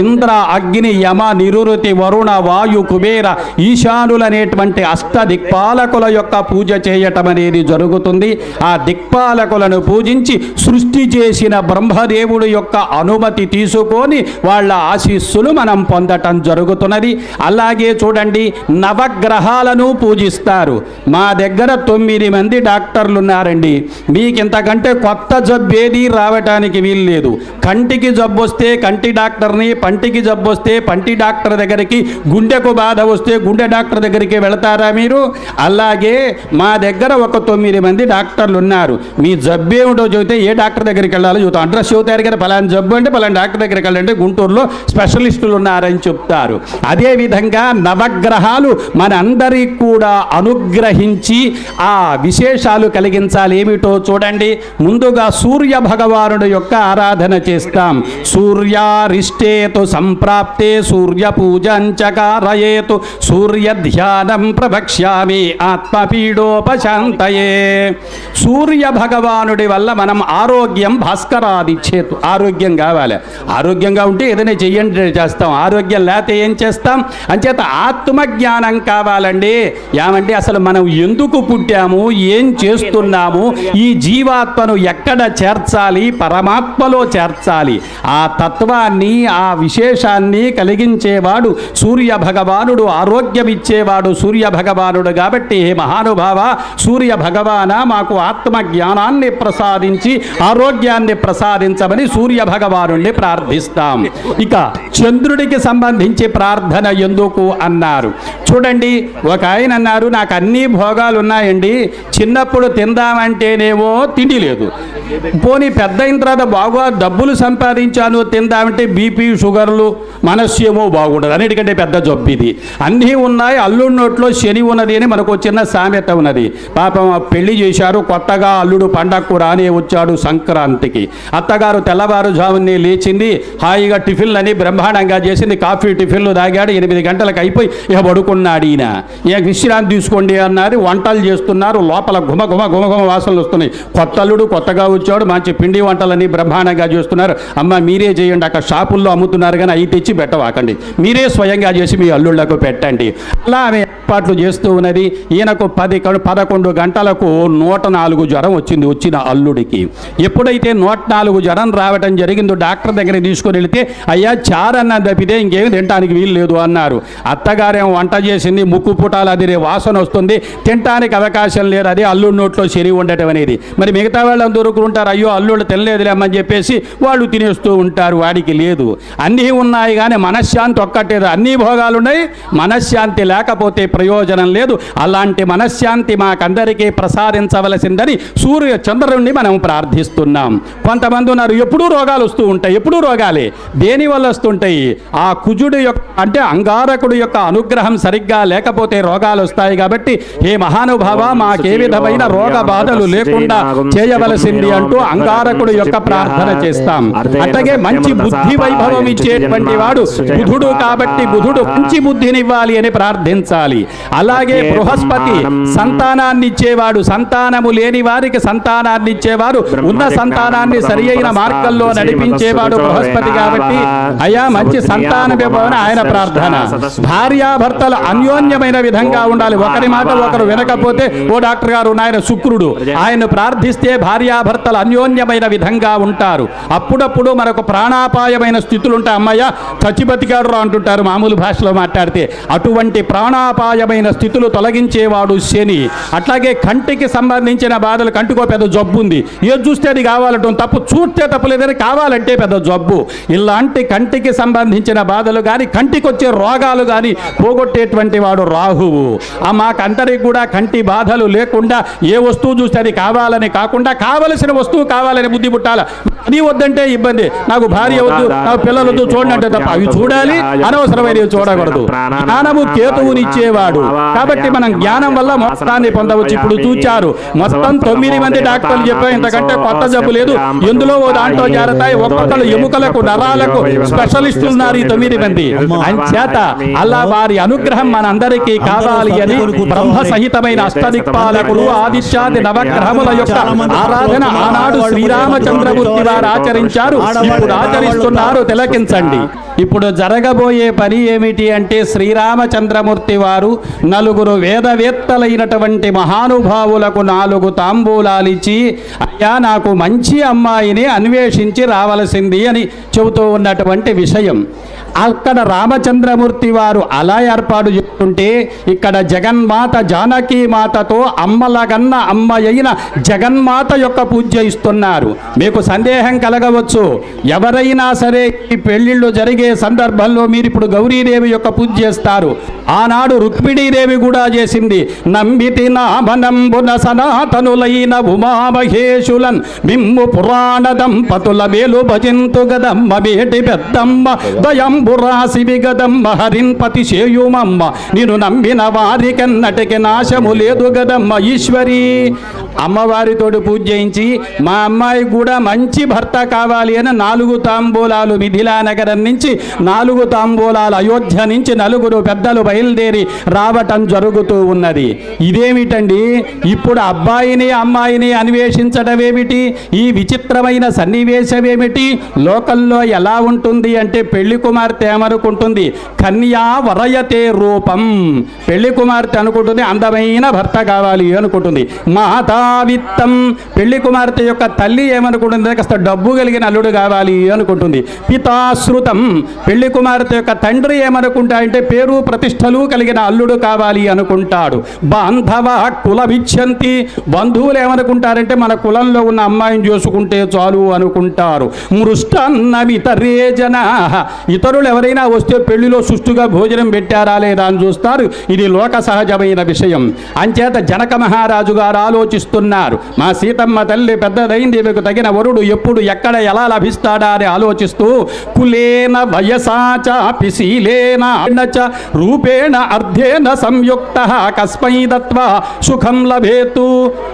ఇంద్ర అగ్ని యమ నిరుతి వరుణ వాయు కుబేర ఈశానులనేటువంటి అష్టదిక్పాలకుల యొక్క పూజ చేయటం అనేది జరుగుతుంది. ఆ దిక్పాలకులను పూజించి సృష్టి చేసిన బ్రహ్మదేవుడు యొక్క అనుమతి తీసుకొని వాళ్ళ ఆశీస్సులు మనం పొందటం జరుగుతున్నది. అలాగే చూడండి నవగ్రహాలను పూజిస్తారు. మా దగ్గర 9 మంది డాక్టర్లు ఉన్నారండి. మీకు ఇంతకంటే కొత్త జబ్బేది రావటానికి వీల్లేదు. కంటికి జబ్బు వస్తే కంటి డాక్టర్ని, పంటికి జబ్బు వస్తే పంటి డాక్టర్ దగ్గరికి, గుండెకు బాధ వస్తే గుండె డాక్టర్ దగ్గరికి వెళతారా మీరు? అలాగే మా దగ్గర ఒక 9 మంది డాక్టర్లు ఉన్నారు. మీ జబ్బు ఏమిటో చెబితే ఏ డాక్టర్ దగ్గరికి వెళ్ళాలో చెబుతాం. అడ్రస్ చెబుతారు కదా, పలానా జబ్బు అంటే పలానా డాక్టర్ దగ్గరికి వెళ్ళంటే గుంటూరులో స్పెషలిస్టులు ఉన్నారని చెప్తారు. అదేవిధంగా నవగ్రహాలు మనందరికీ కూడా అనుగ్రహించి ఆ విశేషాలు కలిగించాలి. ఏమిటో చూడండి. ముందుగా సూర్య భగవానుడు యొక్క ఆరాధన చేస్తాం. సూర్యారిష్టేతు సంప్రాప్తే సూర్య పూజంచకారయేతు సూర్య ధ్యానం ప్రవక్ష్యామి ఆత్మపీడోపశాంతయే. సూర్య భగవానుడి వల్ల మనం ఆరోగ్యం భాస్కరాది చేతు. ఆరోగ్యం కావాలి. ఆరోగ్యంగా ఉంటే ఏదైనా చెయ్యండి చేస్తాం. ఆరోగ్యం లేకపోతే ఏం చేస్తాం? అంచేత ఆత్మజ్ఞానం కావాలండి. ఏమంటే అసలు మనం ఎందుకు పుట్టాము, ఏం చేస్తున్నాము, ఈ జీవాత్మను ఎక్కడ చేర్చాలి, పరమాత్మలో చేర్చాలి. ఆ తత్వాన్ని ఆ విశేషాన్ని కలిగించేవాడు సూర్య భగవానుడు. ఆరోగ్యం ఇచ్చేవాడు సూర్య భగవానుడు. కాబట్టి హే మహానుభావ సూర్య భగవాన మాకు ఆత్మ జ్ఞానాన్ని ప్రసాదించి ఆరోగ్యాన్ని ప్రసాదించమని సూర్య భగవానుడిని ప్రార్థిస్తాం. ఇక చంద్రుడికి సంబంధించి ప్రార్థన ఎందుకు అన్నారు చూడండి. ఒక ఆయన అన్నారు నాకు అన్ని భోగాలు ఉన్నాయండి, చిన్నప్పుడు తిందామంటేనేమో తిండి లేదు, పోనీ పెద్ద అయిన తర్వాత బాగా డబ్బులు సంపాదించాను తిందామంటే బీపీ షుగర్లు మనస్యేమో బాగుండదు, అన్నిటికంటే పెద్ద జబ్బు ఇది. అన్నీ ఉన్నాయి, అల్లుడి నోట్లో శని ఉన్నది అని మనకు చిన్న సామెత ఉన్నది. పాపం పెళ్లి చేశారు, కొత్తగా అల్లుడు పండగకు రానే వచ్చాడు సంక్రాంతికి. అత్తగారు తెల్లవారుజామునే లేచింది, హాయిగా టిఫిన్లని బ్రహ్మాండంగా చేసింది. కాఫీ టిఫిన్లు తాగాడు. 8 గంటలకు అయిపోయి ఇక పడుకున్నాడు. ఈయన ఇక విశ్రాంతి తీసుకోండి అన్నారు. వంటలు చేస్తున్నారు. లోపల గుమ గుమ గుమ గుమ వాసనలు వస్తున్నాయి. కొత్త అల్లుడు కొత్తగా వచ్చాడు, మంచి పిండి వంటలని బ్రహ్మాండంగా చేస్తున్నారు. అమ్మ మీరే చేయండి, అక్కడ షాపుల్లో అమ్ముతున్నారు కానీ అవి తెచ్చి పెట్టవాకండి, మీరే స్వయంగా చేసి మీ అల్లుళ్లకు పెట్టండి. అలా ఆమె ఏర్పాట్లు చేస్తూ ఉన్నది. ఈయనకు 11 గంటలకు 104 జ్వరం వచ్చింది. వచ్చిన అల్లుడికి ఎప్పుడైతే 104 జ్వరం రావటం జరిగిందో డాక్టర్ దగ్గరికి తీసుకొని వెళితే అయ్యా చారన్న తప్పితే ఇంకేమి తినడానికి వీలు లేదు అన్నారు. అత్తగారేమో వంట చేసింది, ముక్కు పుటాలు అదిరే వాసన వస్తుంది, తినడానికి అవకాశం లేదు. అదే అల్లుడి నోట్లో శని ఉండటం అనేది. మరి మిగతా వాళ్ళు దొరుకుతుంటారు, అయ్యో అల్లుడు తినలేదులేమని చెప్పేసి వాళ్ళు తినేస్తూ ఉంటారు. వాడికి లేదు. అన్నీ ఉన్నాయి కానీ మనశ్శాంతి ఒక్కటేదు. అన్ని భోగాలు ఉన్నాయి, మనశ్శాంతి లేకపోతే ప్రయోజనం లేదు. అలాంటి మనశ్శాంతి మాకందరికీ ప్రసాదించవలసిందని సూర్య చంద్రుడిని మనం ప్రార్థిస్తున్నాం. కొంతమంది ఉన్నారు ఎప్పుడూ రోగాలు వస్తూ ఉంటాయి. ఎప్పుడూ రోగాలే. దేనివల్ల వస్తుంటాయి? ఆ కుజుడు యొక్క అంటే అంగారకుడు యొక్క అనుగ్రహం సరిగ్గా లేకపోతే రోగాలు వస్తాయి. కాబట్టి ఏ మహానుభావ మాకే విధమైన రోగ బాధలు లేకుండా చేయవలసింది అంటూ అంగారకుడు యొక్క ప్రార్థన చేస్తాం. అట్లాగే మంచి బుద్ధి వైభవం ఇచ్చేటువంటి వాడు బుధుడు కాబట్టి బుధుడు మంచి బుద్ధినివ్వాలి అని ప్రార్థించాలి. అలాగే బృహస్పతి సంతానాన్ని ఇచ్చేవాడు, సంతానము లేని వారికి సంతానాన్ని ఇచ్చేవాడు, ఉన్న సంతానాన్ని సరి అయిన మార్గంలో నడిపించేవాడు బృహస్పతి కాబట్టి అయ్యా మంచి సంతాన విభవన ఆయన ప్రార్థన. భార్యాభర్తలు అన్యోన్యమైన విధంగా ఉండాలి. ఒకరి మాట ఒకరు వినకపోతే ఓ డాక్టర్ గారు ఆయన శుక్రుడు, ఆయన ప్రార్థిస్తే భార్యాభర్తలు అన్యోన్యమైన విధంగా ఉంటారు. అప్పుడప్పుడు మనకు ప్రాణాపాయమైన స్థితులు ఉంటాయి. అమ్మయ్య చచ్చిబతికాడు అంటుంటారు మామూలు భాషలో మాట్లాడితే. అటువంటి ప్రాణాపాయమైన స్థితులు తొలగించేవాడు శని. అట్లాగే కంటికి సంబంధించిన బాధలు, కంటికో పెద్ద జబ్బు ఉంది, ఏది చూస్తే అది కావాలంటాం, తప్పు చూస్తే తప్పులేదని కావాలంటే పెద్ద జబ్బు. ఇలాంటి కంటికి సంబంధించిన బాధలు కానీ కంటికి వచ్చే రోగాలు కానీ పోగొట్టేటువంటి వాడు రాహువు. మాకందరికి కూడా కంటి బాధలు లేకుండా ఏ వస్తువు చూస్తే అది కావాలని కాకుండా కావలసిన వస్తువు కావాలని బుద్ధి పుట్టాల. అది వద్దంటే ఇబ్బంది, నాకు భార్య వద్దు, నాకు పిల్లలు వద్దు చూడండి అంటే తప్ప అవి చూడాలి, అనవసరమైనవి చూడకూడదు. జ్ఞానము కేతువునిచ్చేవాడు కాబట్టి మనం జ్ఞానం వల్ల మొత్తాన్ని పొందవచ్చు. ఇప్పుడు చూచారు మొత్తం 9 మంది డాక్టర్లు చెప్పారు, ఇంతకంటే కొత్త జబ్బు లేదు, ఎందులో ఓ దాంట్లో జారతాయి. ఒక్కొక్కరు ఎముకలకు నరాలకు స్పెషలిస్టులు ఉన్నారు ఈ 9 మంది. అంచేత అలా వారి అనుగ్రహం మనందరికీ కావాలి అని బ్రహ్మ సహితమైన అష్టదిక్పాలకులు ఆదిత్యాది నవగ్రహముల యొక్క ఆరాధన ఆనాడు శ్రీరామచంద్రమూర్తి వారు ఆచరించారు, ఇప్పుడు ఆచరిస్తున్నారు. తిలకించండి. ఇప్పుడు జరగబోయే పని ఏమిటి అంటే శ్రీరామచంద్రమూర్తి వారు 4 వేదవేత్తలైనటువంటి మహానుభావులకు 4 తాంబూలాలిచ్చి అయ్యా నాకు మంచి అమ్మాయిని అన్వేషించి రావలసింది అని చెబుతూ ఉన్నటువంటి విషయం. అక్కడ రామచంద్రమూర్తి వారు అలా ఏర్పాటు చేస్తుంటే ఇక్కడ జగన్మాత జానకీ మాతతో అమ్మలగన్న అమ్మ అయిన జగన్మాత యొక్క పూజ ఇస్తున్నారు. మీకు సందేహం కలగవచ్చు, ఎవరైనా సరే ఈ పెళ్లిళ్ళు జరిగే సందర్భంలో మీరు ఇప్పుడు గౌరీదేవి యొక్క పూజ చేస్తారు. ఆనాడు రుక్మిణీదేవి కూడా చేసింది. నంబితి నామనంబున సనాతనులైన ఉమామహేశులన్ మిమ్ము పురాణ దంపతుల మేలు భజింతు గదమ్మ మేటి పెద్దమ్మ దయంబురాశివి గదమ్మ హరిన్పతి చేయుమమ్మ నిన్ను నమ్మిన వారికన్నటికి నాశము లేదు గదమ్మ ఈశ్వరి. అమ్మవారితోటి పూజ చేయించి మా అమ్మాయి కూడా మంచి భర్త కావాలి అని 4 తాంబూలాలు మిథిలా నగరం నుంచి, 4 తాంబూలాలు అయోధ్య నుంచి 4 పెద్దలు బయలుదేరి రావటం జరుగుతూ ఉన్నది. ఇదేమిటండి ఇప్పుడు అబ్బాయిని అమ్మాయిని అన్వేషించడం ఏమిటి? ఈ విచిత్రమైన సన్నివేశం ఏమిటి? లోకంలో ఎలా ఉంటుంది అంటే పెళ్లి కుమార్తె ఏమనుకుంటుంది, కన్యా వరయతే రూపం. పెళ్లి కుమార్తె అనుకుంటుంది అందమైన భర్త కావాలి అనుకుంటుంది. మాతావిత్తం పెళ్లి కుమార్తె యొక్క తల్లి ఏమనుకుంటుంది, కాస్త డబ్బు కలిగిన అల్లుడు కావాలి అనుకుంటుంది. పితాశ్రుతం పెళ్లి కుమార్తె యొక్క తండ్రి ఏమనుకుంటాడంటే పేరు ప్రతిష్టలు కలిగిన అల్లుడు కావాలి అనుకుంటాడు. బాంధవ కుల విచ్ఛంతి బంధువులు ఏమనుకుంటారంటే మన కులంలో ఉన్న అమ్మాయిని చూసుకుంటే చాలు అనుకుంటారు. మృష్టన్నమితరే జనా ఇతరులు ఎవరైనా వస్తే పెళ్లిలో సుష్టుగా భోజనం పెట్టారా లేదా అని చూస్తారు. ఇది లోక సహజమైన విషయం. అంచేత జనక మహారాజు గారు ఆలోచిస్తున్నారు, మా సీతమ్మ తల్లి పెద్దదైంది, మీకు తగిన వరుడు ఎప్పుడు ఎక్కడ ఎలా లభిస్తాడా అని ఆలోచిస్తూ కులేన వయసాచ పిశీలేన రూపేణ అర్ధేన సంయుక్త కస్మై దత్వా సుఖం లభేతు.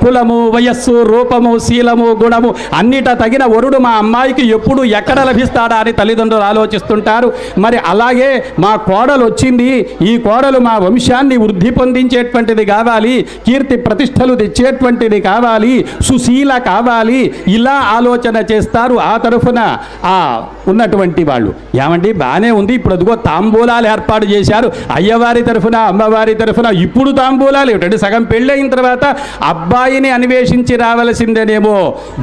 కులము వయస్సు రూపము శీలము గుణము అన్నిట తగిన వరుడు మా అమ్మాయికి ఎప్పుడు ఎక్కడ లభిస్తాడా అని తల్లిదండ్రులు ఆలోచిస్తుంటారు. మరి అలాగే మా కోడలు వచ్చింది, ఈ కోడలు మా వంశాన్ని వృద్ధి పొందించేటువంటిది కావాలి, కీర్తి ప్రతిష్టలు తెచ్చేటువంటిది కావాలి, సుశీల కావాలి, ఇలా ఆలోచన చేస్తారు. ఆ తరఫున ఉన్నటువంటి వాళ్ళు ఏమండి బాగానే ఉంది, ఇప్పుడు అదిగో తాంబూలాలు ఏర్పాటు చేశారు అయ్యవారి తరఫున అమ్మవారి తరఫున. ఇప్పుడు తాంబూలాలు ఏమిటంటే సగం పెళ్ళైన తర్వాత అబ్బాయిని అన్వేషించి రావలసిందేనేమో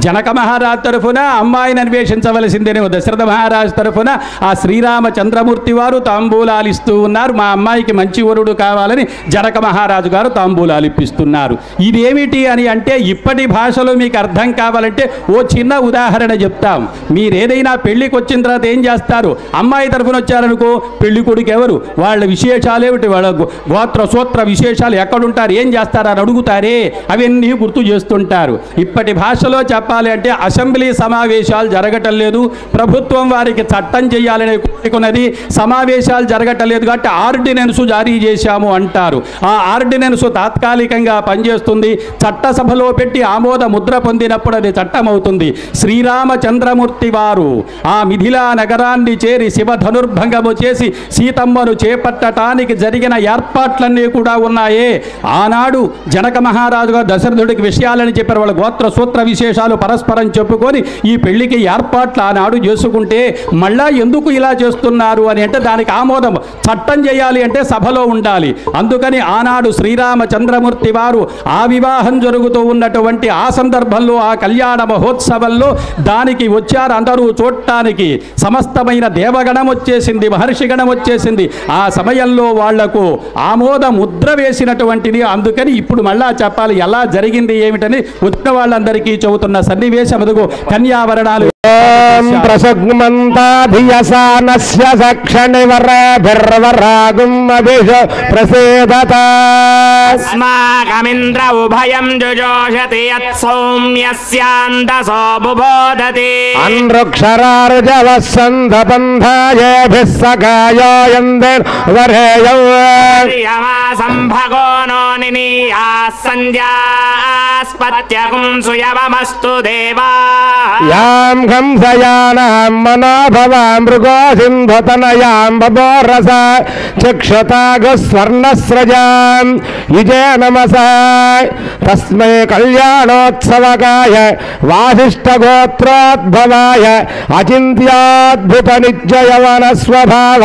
జనక మహారాజు తరఫున, అమ్మాయిని అన్వేషించవలసిందేనేమో దశరథ మహారాజు తరఫున. ఆ శ్రీరామచంద్రమూర్తి వారు తాంబూలాలు ఇస్తూ ఉన్నారు. మా అమ్మాయికి మంచి వరుడు కావాలని జనక మహారాజు గారు తాంబూలాలు ఇప్పిస్తున్నారు. ఇదేమిటి అని అంటే ఇప్పటి భాషలో మీకు అర్థం కావాలంటే ఓ చిన్న ఉదాహరణ చెప్తాం. మీరేదైనా పెళ్లికి వచ్చిన తర్వాత ఏం చేస్తారు, అమ్మాయి తరఫున వచ్చారనుకో పెళ్లి కొడుకు ఎవరు, వాళ్ళ విశేషాలు ఏమిటి, వాళ్ళ గోత్ర సూత్ర విశేషాలు ఎక్కడుంటారు, ఏం చేస్తారని అడుగుతారే, అవన్నీ గుర్తు చేస్తుంటారు. ఇప్పటి భాషలో చెప్పాలి అంటే అసెంబ్లీ సమావేశాలు జరగటం లేదు, ప్రభుత్వం వారికి చట్టం చేయాలనే కోరుకున్నది, సమావేశాలు జరగటం లేదు కాబట్టి ఆర్డినెన్స్ జారీ చేశాము అంటారు. ఆ ఆర్డినెన్స్ తాత్కాలికంగా పనిచేస్తుంది, చట్టసభలో పెట్టి ఆమోద ముద్ర పొందినప్పుడు అది చట్టం అవుతుంది. శ్రీరామచంద్రమూర్తి వారు ఆ మిథిలా నగరాన్ని చేరి శివధనుర్భంగము చేసి సీతమ్మను చేపట్టడానికి జరిగిన ఏర్పాట్లన్నీ కూడా ఉన్నాయే. ఆనాడు జనక మహారాజుగా దశరథుడికి విషయాలని చెప్పారు, వాళ్ళ గోత్ర సూత్ర విశేషాలు పరస్పరం చెప్పుకొని ఈ పెళ్లికి ఏర్పాట్లు ఆనాడు చేసుకుంటే మళ్ళా ఎందుకు ఇలా చేస్తున్నారు అని అంటే దానికి ఆమోదం, చట్టం చేయాలి అంటే సభలో ఉండాలి. అందుకని ఆనాడు శ్రీరామచంద్రమూర్తి వారు ఆ వివాహం జరుగుతూ ఉన్నటువంటి ఆ సందర్భంలో ఆ కళ్యాణ మహోత్సవంలో దానికి వచ్చారు అందరూ చూడటానికి. సమస్తమైన దేవగణం వచ్చేసింది, మహర్షిగణం వచ్చేసింది. ఆ సమయంలో వాళ్లకు ఆమోద ముద్ర వేసినటువంటిది. అందుకని ఇప్పుడు మళ్ళా చెప్పాలి ఎలా జరిగింది ఏమిటని వచ్చిన వాళ్ళందరికీ చెబుతున్న సన్నివేశం అదుగో కన్యావరణాలు. ప్రసగ్మంతాధియసానస్య సక్షణివరభిర్వరాగుం అభిష ప్రసేదత అస్మాకమింద్ర ఉభయం జుజోషతి యత్ సౌమ్యస్యాందసో బుబోధతి అన్రుక్షరార్జవస్సంధబంధాయేభిః సఖాయోయందేన్ వరేయం సంభగో నో నినీయా సంధ్యాస్పత్యకుం సుయవమస్తు దేవా యాం హంసయానాం మనోభవాం మృగోసింధతనయాం బభోరస చక్షుతాగస్వర్ణస్రజాం యుజే నమసా తస్మై కళ్యాణోత్సవకాయ వాసిష్ఠగోత్రోద్భవాయ అచింత్యాద్భుత నిత్యయవన స్వభావ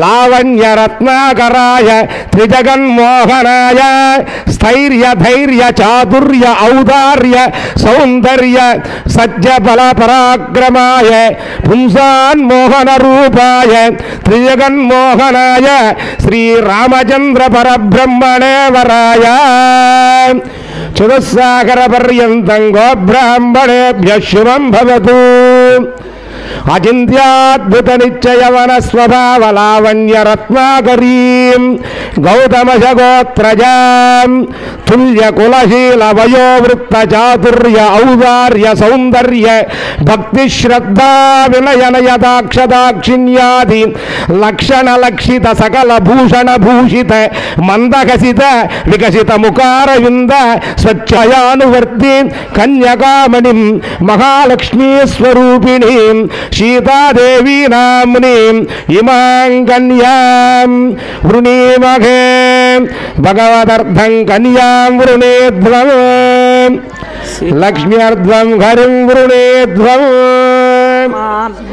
లావణ్యరత్నాకరాయ త్రిజగన్మోహనాయ స్థైర్య ధైర్య చాతుర్య ఔదార్య సౌందర్య సత్యఫల పరాక్రమాయ పుంసాన్మోహన రూపాయ త్రిజగన్మోహనాయ శ్రీరామచంద్ర పరబ్రహ్మణే వరాయ చతుస్సాగర పర్యంతం గోబ్రాహ్మణేభ్యః శుభం భవతు. అచింత్యాద్భుత నిశ్చయవన స్వభావ లావణ్య రత్నాకరీం గౌతమశగోత్రజాం తుల్య కులశీల వయోవృత్త చాతుర్య ఔదార్య సౌందర్య భక్తి శ్రద్ధా వినయనయదాక్షదాక్షిణ్యాది లక్షణ లక్షిత సకల భూషణ భూషిత మందకసిత వికసిత ముఖారవింద స్వచ్ఛయానువర్తి కన్యకామణిం మహాలక్ష్మీ స్వరూపిణీం సీతాదేవీ నామ్నీం ఇమాం కన్యాం వృణీమఘే భగవదర్థం కన్యాం వృణేధ్వం లక్ష్మ్యర్థం హరిం వృణేధ్వం.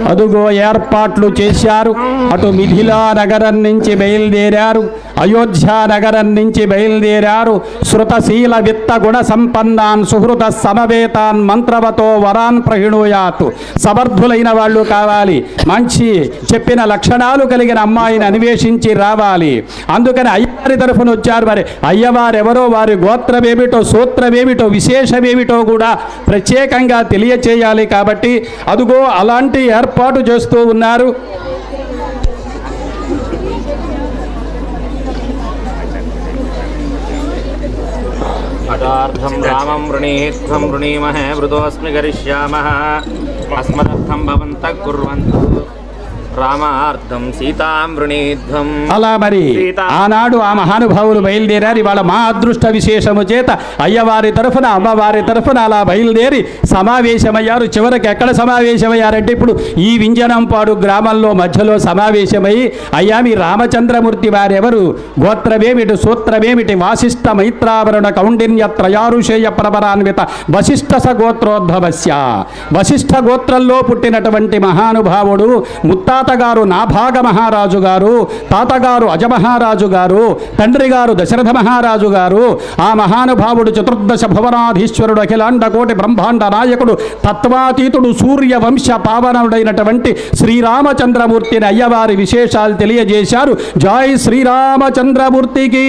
అదుగో ఏర్పాట్లు చేశారు. అటు మిథిలా నగరం నుంచి బయలుదేరారు, అయోధ్య నగరం నుంచి బయలుదేరారు. శృతశీల విత్త గుణ సంపన్నాన్ సుహృత సమవేతాన్ మంత్రవతో వరాన్ ప్రహిణుయాతు. సమర్థులైన వాళ్ళు కావాలి, మంచి చెప్పిన లక్షణాలు కలిగిన అమ్మాయిని అన్వేషించి రావాలి. అందుకని అయ్యవారి తరఫున వచ్చారు. మరి అయ్యవారెవరో, వారి గోత్రమేమిటో సూత్రమేమిటో విశేషమేమిటో కూడా ప్రత్యేకంగా తెలియచేయాలి. కాబట్టి అదుగో అలాంటి ఏర్పాటు చేస్తూ ఉన్నారు. అటార్థం రామం వృణీత్వం వృణీమహే వృతోస్మి గరిష్యామః అస్మదర్థం భవంతః కుర్వంతు రామార్థం సీతాం వృణీధ్వం. అలా మరి ఆనాడు ఆ మహానుభావులు బయలుదేరారు. ఇవాళ మా అదృష్ట విశేషము చేత అయ్యవారి తరఫున అమ్మవారి తరఫున అలా బయలుదేరి సమావేశమయ్యారు. చివరికి ఎక్కడ సమావేశమయ్యారంటే ఇప్పుడు ఈ వింజనంపాడు గ్రామంలో మధ్యలో సమావేశమై, అయ్యా మీ రామచంద్రమూర్తి వారెవరు, గోత్రమేమిటి సూత్రమేమిటి, వాసిష్ఠ మైత్రావరణ కౌండిన్య త్రయారుషేయ ప్రవరాన్విత వశిష్ఠ సగోత్రోద్భవస్య. వశిష్ఠ గోత్రంలో పుట్టినటువంటి మహానుభావుడు ముత్తాతగారు నాభాగ మహారాజు గారు, తాతగారు అజమహారాజు గారు, తండ్రి గారు దశరథ మహారాజు గారు. ఆ మహానుభావుడు చతుర్దశ భువనాధీశ్వరుడు, అఖిలాండ కోటి బ్రహ్మాండ నాయకుడు, తత్వాతీతుడు, సూర్య వంశ పావనుడైనటువంటి శ్రీరామచంద్రమూర్తిని అయ్యవారి విశేషాలు తెలియజేశారు. జై శ్రీరామచంద్రమూర్తికి.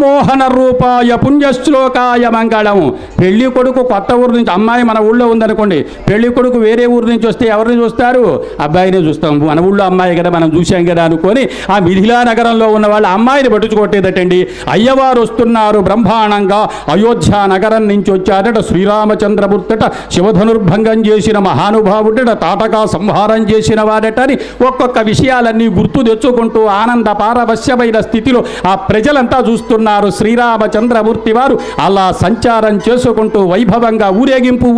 మోహన రూపాయ పుణ్యశ్లోకాయ మంగళం. పెళ్లి కొడుకు కొత్త ఊరు నుంచి, అమ్మాయి మన ఊళ్ళో ఉందనుకోండి, పెళ్లి కొడుకు వేరే ఊరు నుంచి వస్తే ఎవరిని చూస్తారు? అబ్బాయినే చూస్తాం. మన ఊళ్ళో అమ్మాయి కదా, మనం చూసాం కదా అనుకొని ఆ మిథిలా నగరంలో ఉన్న వాళ్ళ అమ్మాయిని పట్టుచుకొట్టేదటండి. అయ్యవారు వస్తున్నారు బ్రహ్మాండంగా. అయోధ్య నగరం నుంచి వచ్చారట శ్రీరామచంద్రమూర్తట, శివధనుర్భంగం చేసిన మహానుభావుడట, తాటకా సంహారం చేసిన వాడటని ఒక్కొక్క విషయాలన్నీ గుర్తు తెచ్చుకుంటూ ఆనంద పారవశ్యమైన స్థితిలో ఆ ప్రజలంతా చూస్తున్నారు. శ్రీరామచంద్రమూర్తి వారు అలా సంచారం చేసుకుంటూ వైభవంగా ఊరేగింపు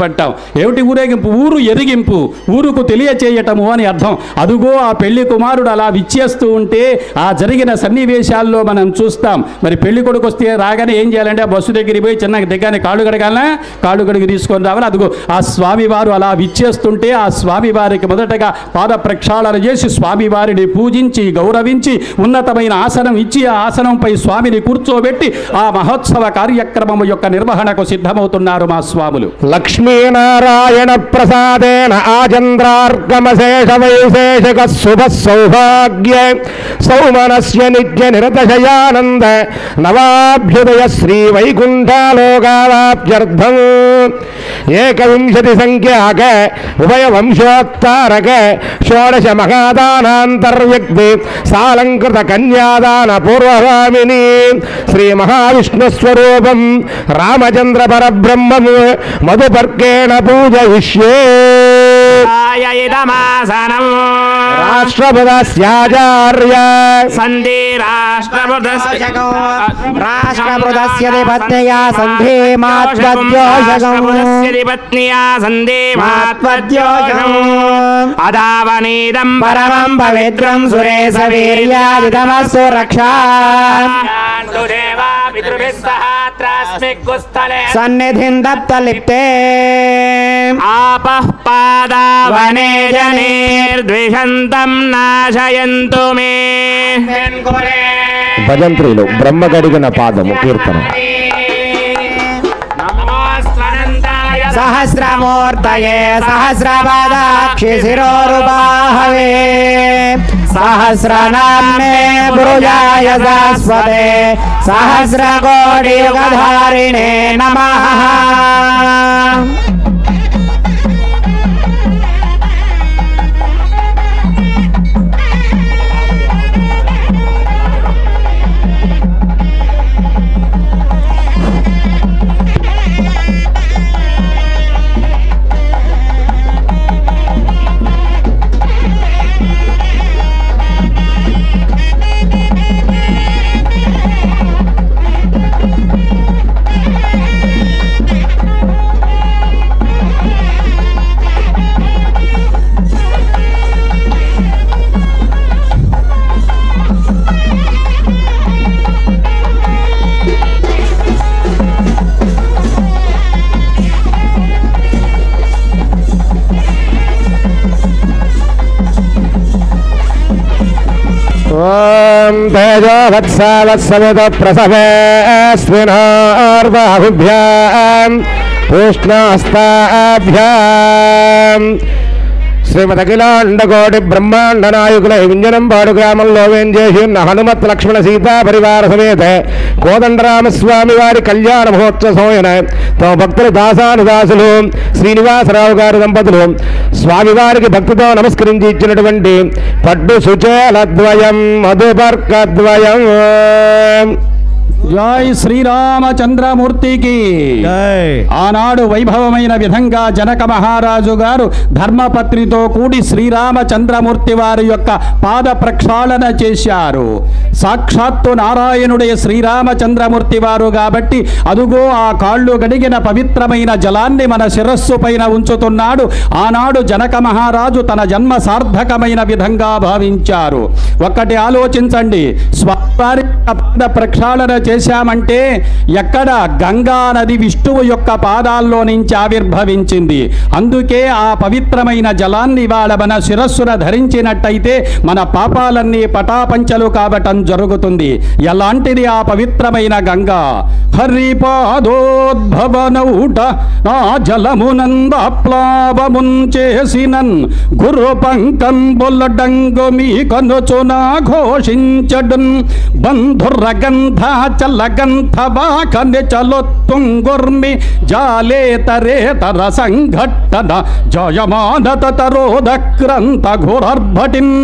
అంటాం. ఏమిటి ఊరేగింపు? ఊరు ఎరిగింపు, ఊరుకు తెలియచేయటము అని అర్థం. అదుగో ఆ పెళ్లి కుమారుడు అలా విచ్చేస్తూ ఉంటే ఆ జరిగిన సన్నివేశాల్లో మనం చూస్తాం. మరి పెళ్లి కొడుకు వస్తే రాగానే ఏం చేయాలంటే ఆ బస్సు దగ్గరికి పోయి చిన్న దిగ్గానే కాళ్ళు కడగాలనా, కాళ్ళు కడిగి తీసుకొని రావాలి. అదిగో ఆ స్వామివారు అలా విచ్చేస్తుంటే ఆ స్వామివారికి మొదటగా పాద ప్రక్షాళన చేసి స్వామివారిని పూజించి గౌరవించి ఉన్నతమైన ఆసనం ఇచ్చి ఆ ఆసనంపై స్వామిని కూర్చోబెట్టి ఆ మహోత్సవ కార్యక్రమం యొక్క నిర్వహణకు సిద్ధమవుతున్నారు మా స్వాములు. లక్ష్మీనారాయణ ప్రసాదేన ఆచంద్రార్గమశేష వైశేషిక శుభ సౌభాగ్య సౌమనస్య నిత్య నిరతశయానంద నవాభ్యుదయ శ్రీ వైకుంఠాలోకావాప్త్యర్థం ఏకవింశతి సంఖ్యాక ఉభయ వంశోత్తారక షోడశ మహాదానాంతర్వ్యక్తి సాలంకృత కన్యాదాన పూర్వగామిని శ్రీ మహావిష్ణుస్వరూపం రామచంద్ర పరబ్రహ్మం మధుపర్కేణ పూజయిష్యే. రాష్ట్రపదస్యాచార్య సంధి రాష్ట్రపృతస్య పత్న్యా సంధి మాత్వద్యోషకం అదావనీదం పరమం పవిత్రం సురేశ వీర్యాదితమస్సు రక్షా సన్నిధిం దప్తలిప్తే ఆపః పాదావనే జనేర్ద్విషంతం నాశయంతు మే. భజంత్రీలు బ్రహ్మ గడిగిన పాదము కీర్తన. సహస్రమూర్తయే సహస్రపదాక్షి శిరోరుబాహవే సహస్రనామ్నే భుజాయ శాశ్వతే సహస్రకోటియుగధారిణే నమః. ఓం తేజో వత్సవత్సవిత ప్రసవే స్వినార్బాహుభ్యాం పూష్ణాస్తాభ్యాం. శ్రీమద్ అఖిలాండకోటి బ్రహ్మాండ నాయకుల వింజనంపాడు గ్రామంలో వేంచేసి ఉన్న హనుమత్ లక్ష్మణ సీతా పరివార సమేత కోదండరామస్వామి వారి కళ్యాణ మహోత్సవమైన తమ భక్తుల దాసానుదాసులు శ్రీనివాసరావు గారి దంపతులు స్వామివారికి భక్తితో నమస్కరించి ఇచ్చినటువంటి పట్టు సుచేలద్వయం మధుపర్కద్వయం. జై శ్రీరామచంద్రమూర్తికి. ఆనాడు వైభవమైన విధంగా జనక మహారాజు గారు ధర్మపత్నితో కూడి శ్రీరామచంద్రమూర్తి వారి యొక్క పాద ప్రక్షాళన చేశారు. సాక్షాత్తు నారాయణుడే శ్రీరామచంద్రమూర్తి వారు కాబట్టి అదుగో ఆ కాళ్ళు గడిగిన పవిత్రమైన జలాన్ని మన శిరస్సు పైన ఉంచుతున్నాడు. ఆనాడు జనక మహారాజు తన జన్మ సార్థకమైన విధంగా భావించారు. ఒక్కటి ఆలోచించండి, స్వామి పాద ప్రక్షాళన చేశామంటే ఎక్కడ గంగా నది విష్ణువు యొక్క పాదాల్లో నుంచి ఆవిర్భవించింది. అందుకే ఆ పవిత్రమైన జలాన్ని ఇవాళ మన శిరస్సున ధరించినట్టయితే మన పాపాలన్నీ పటాపంచలు కావటం జరుగుతుంది. ఎలాంటిది ఆ పవిత్రమైన గంగా? హరిపాదోద్భవనౌట నా జలమునందాప్లావమున్ చేసినన్ గురు పంకంబులడంగు మీ కనుచునా ఘోషించడున్ బంధురగంధ చల్లగంధ వాకని చలొత్తుంగుర్మి జాలేతరేతర సంఘట్టన జయమానతరోదక్రంత ఘోరర్భటిన్.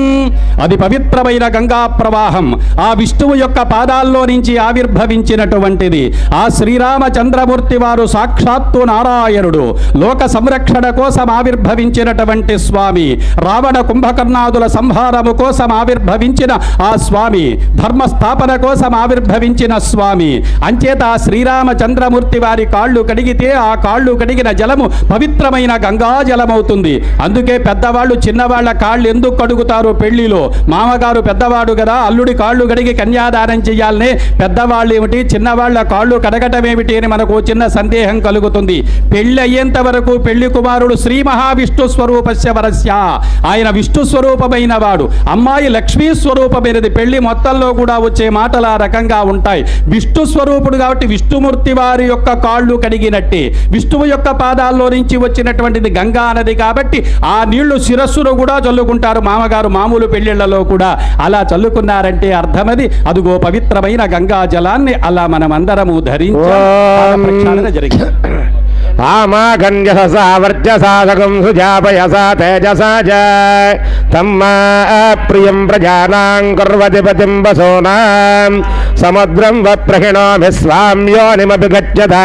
అది పవిత్రమైన గంగా ప్రవాహం ఆ విష్ణువు యొక్క పాదాల్లో నుంచి ఆవిర్భవించినటువంటిది. ఆ శ్రీరామచంద్రమూర్తి వారు సాక్షాత్తు నారాయణుడు, లోక సంరక్షణ కోసం ఆవిర్భవించినటువంటి స్వామి, రావణ కుంభకర్ణాదుల సంహారము కోసం ఆవిర్భవించిన ఆ స్వామి, ధర్మస్థాపన కోసం ఆవిర్భవించిన స్వామి. అంచేత ఆ శ్రీరామచంద్రమూర్తి వారి కాళ్ళు కడిగితే ఆ కాళ్ళు కడిగిన జలము పవిత్రమైన గంగా జలమవుతుంది. అందుకే పెద్దవాళ్ళు చిన్నవాళ్ళ కాళ్ళు ఎందుకు కడుగుతారు? పెళ్లిలో మామగారు పెద్దవాడు కదా, అల్లుడి కాళ్ళు కడిగి కన్యాదానం చేయాలనే పెద్దవాళ్ళు ఏమిటి, చిన్నవాళ్ళ కాళ్ళు కడగటం ఏమిటి అని మనకు చిన్న సందేహం కలుగుతుంది. పెళ్లి అయ్యేంత వరకు పెళ్లి కుమారుడు శ్రీ మహావిష్ణు స్వరూపస్య వరస్య, ఆయన విష్ణు స్వరూపమైన వాడు, అమ్మాయి లక్ష్మీ స్వరూపమైనది. పెళ్లి మొత్తంలో కూడా వచ్చే మాటలు ఆ రకంగా ఉంటాయి. విష్ణు స్వరూపుడు కాబట్టి విష్ణుమూర్తి వారి యొక్క కాళ్ళు కడిగినట్టే. విష్ణువు యొక్క పాదాల్లో నుంచి వచ్చినటువంటిది గంగా నది కాబట్టి ఆ నీళ్లు శిరస్సును కూడా చల్లుకుంటారు మామగారు మామూలు పెళ్లిళ్లలో కూడా. అలా చల్లుకున్నారంటే అర్థమది అదుగో పవిత్రమైన గంగా జలాన్ని అలా మనమందరము ధరించాలి జరిగింది. ఆమాగన్యసా వర్చసా సగం సుజాపయసా తేజసా చ తమ్మా ప్రియం ప్రజానాం కుర్వతి పతిం వసోనాం సముద్రం వప్రహిణోమి స్వామ్యోనిమపి గచ్చత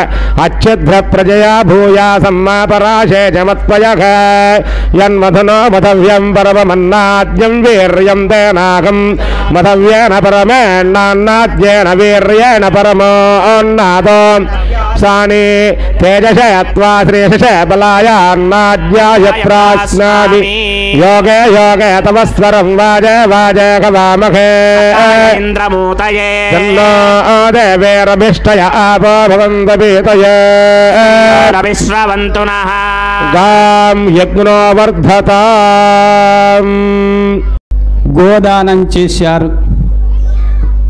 అచ్ఛిద్ర ప్రజయా భూయా సమ్మాపరాశే చమత్పయః యన్మధునో మధవ్యం పరమమన్నాద్యం వీర్యం తేనాగం మధవ్యేన పరమేణాన్నాద్యేన వీర్యేణ పరమోన్నాదో సాని తేజశయత్వా శ్రేషశ బలాయాన్నాద్యాయత్రాస్నాది యోగే యోగే తమస్వరం వాజే వాజే కవామఖే ఇంద్రమూతయే జన్నో దేవేరభిష్టయ ఆపో భవంత పీతయే విశ్రవంతునః గాం యజ్ఞో వర్ధతాం. గోదానం చేశారు.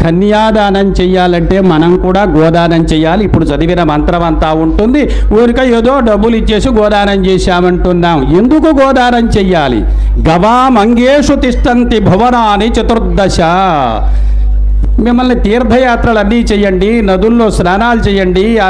కన్యాదానం చెయ్యాలంటే మనం కూడా గోదానం చేయాలి. ఇప్పుడు చదివిన మంత్రం అంతా ఉంటుంది. ఊరిక ఏదో డబ్బులు ఇచ్చేసి గోదానం చేశామంటున్నాం. ఎందుకు గోదానం చెయ్యాలి? గవామంగేషు తిష్టంతి భువనాని చతుర్దశ. మిమ్మల్ని తీర్థయాత్రలన్నీ చేయండి, నదుల్లో స్నానాలు చేయండి, ఆ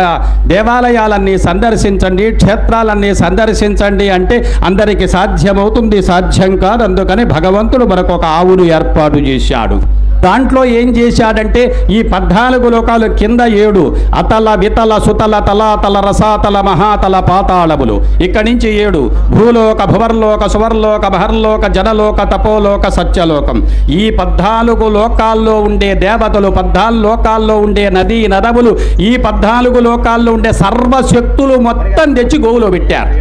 దేవాలయాలన్నీ సందర్శించండి, క్షేత్రాలన్నీ సందర్శించండి అంటే అందరికీ సాధ్యమవుతుంది? సాధ్యం కాదు. అందుకని భగవంతుడు మనకు ఒక ఆవును ఏర్పాటు చేశాడు. దాంట్లో ఏం చేశాడంటే ఈ 14 లోకాలు కింద 7 అతల వితల సుతల తలాతల రసాతల మహాతల పాతాళములు, ఇక్కడి నుంచి 7 భూలోక భువర్లోక సువర్లోక మహర్లోక జనలోక తపోలోక సత్యలోకం. ఈ 14 లోకాల్లో ఉండే దేవతలు, 14 లోకాల్లో ఉండే నదీ నదములు, ఈ 14 లోకాల్లో ఉండే సర్వశక్తులు మొత్తం తెచ్చి గోవులో పెట్టారు.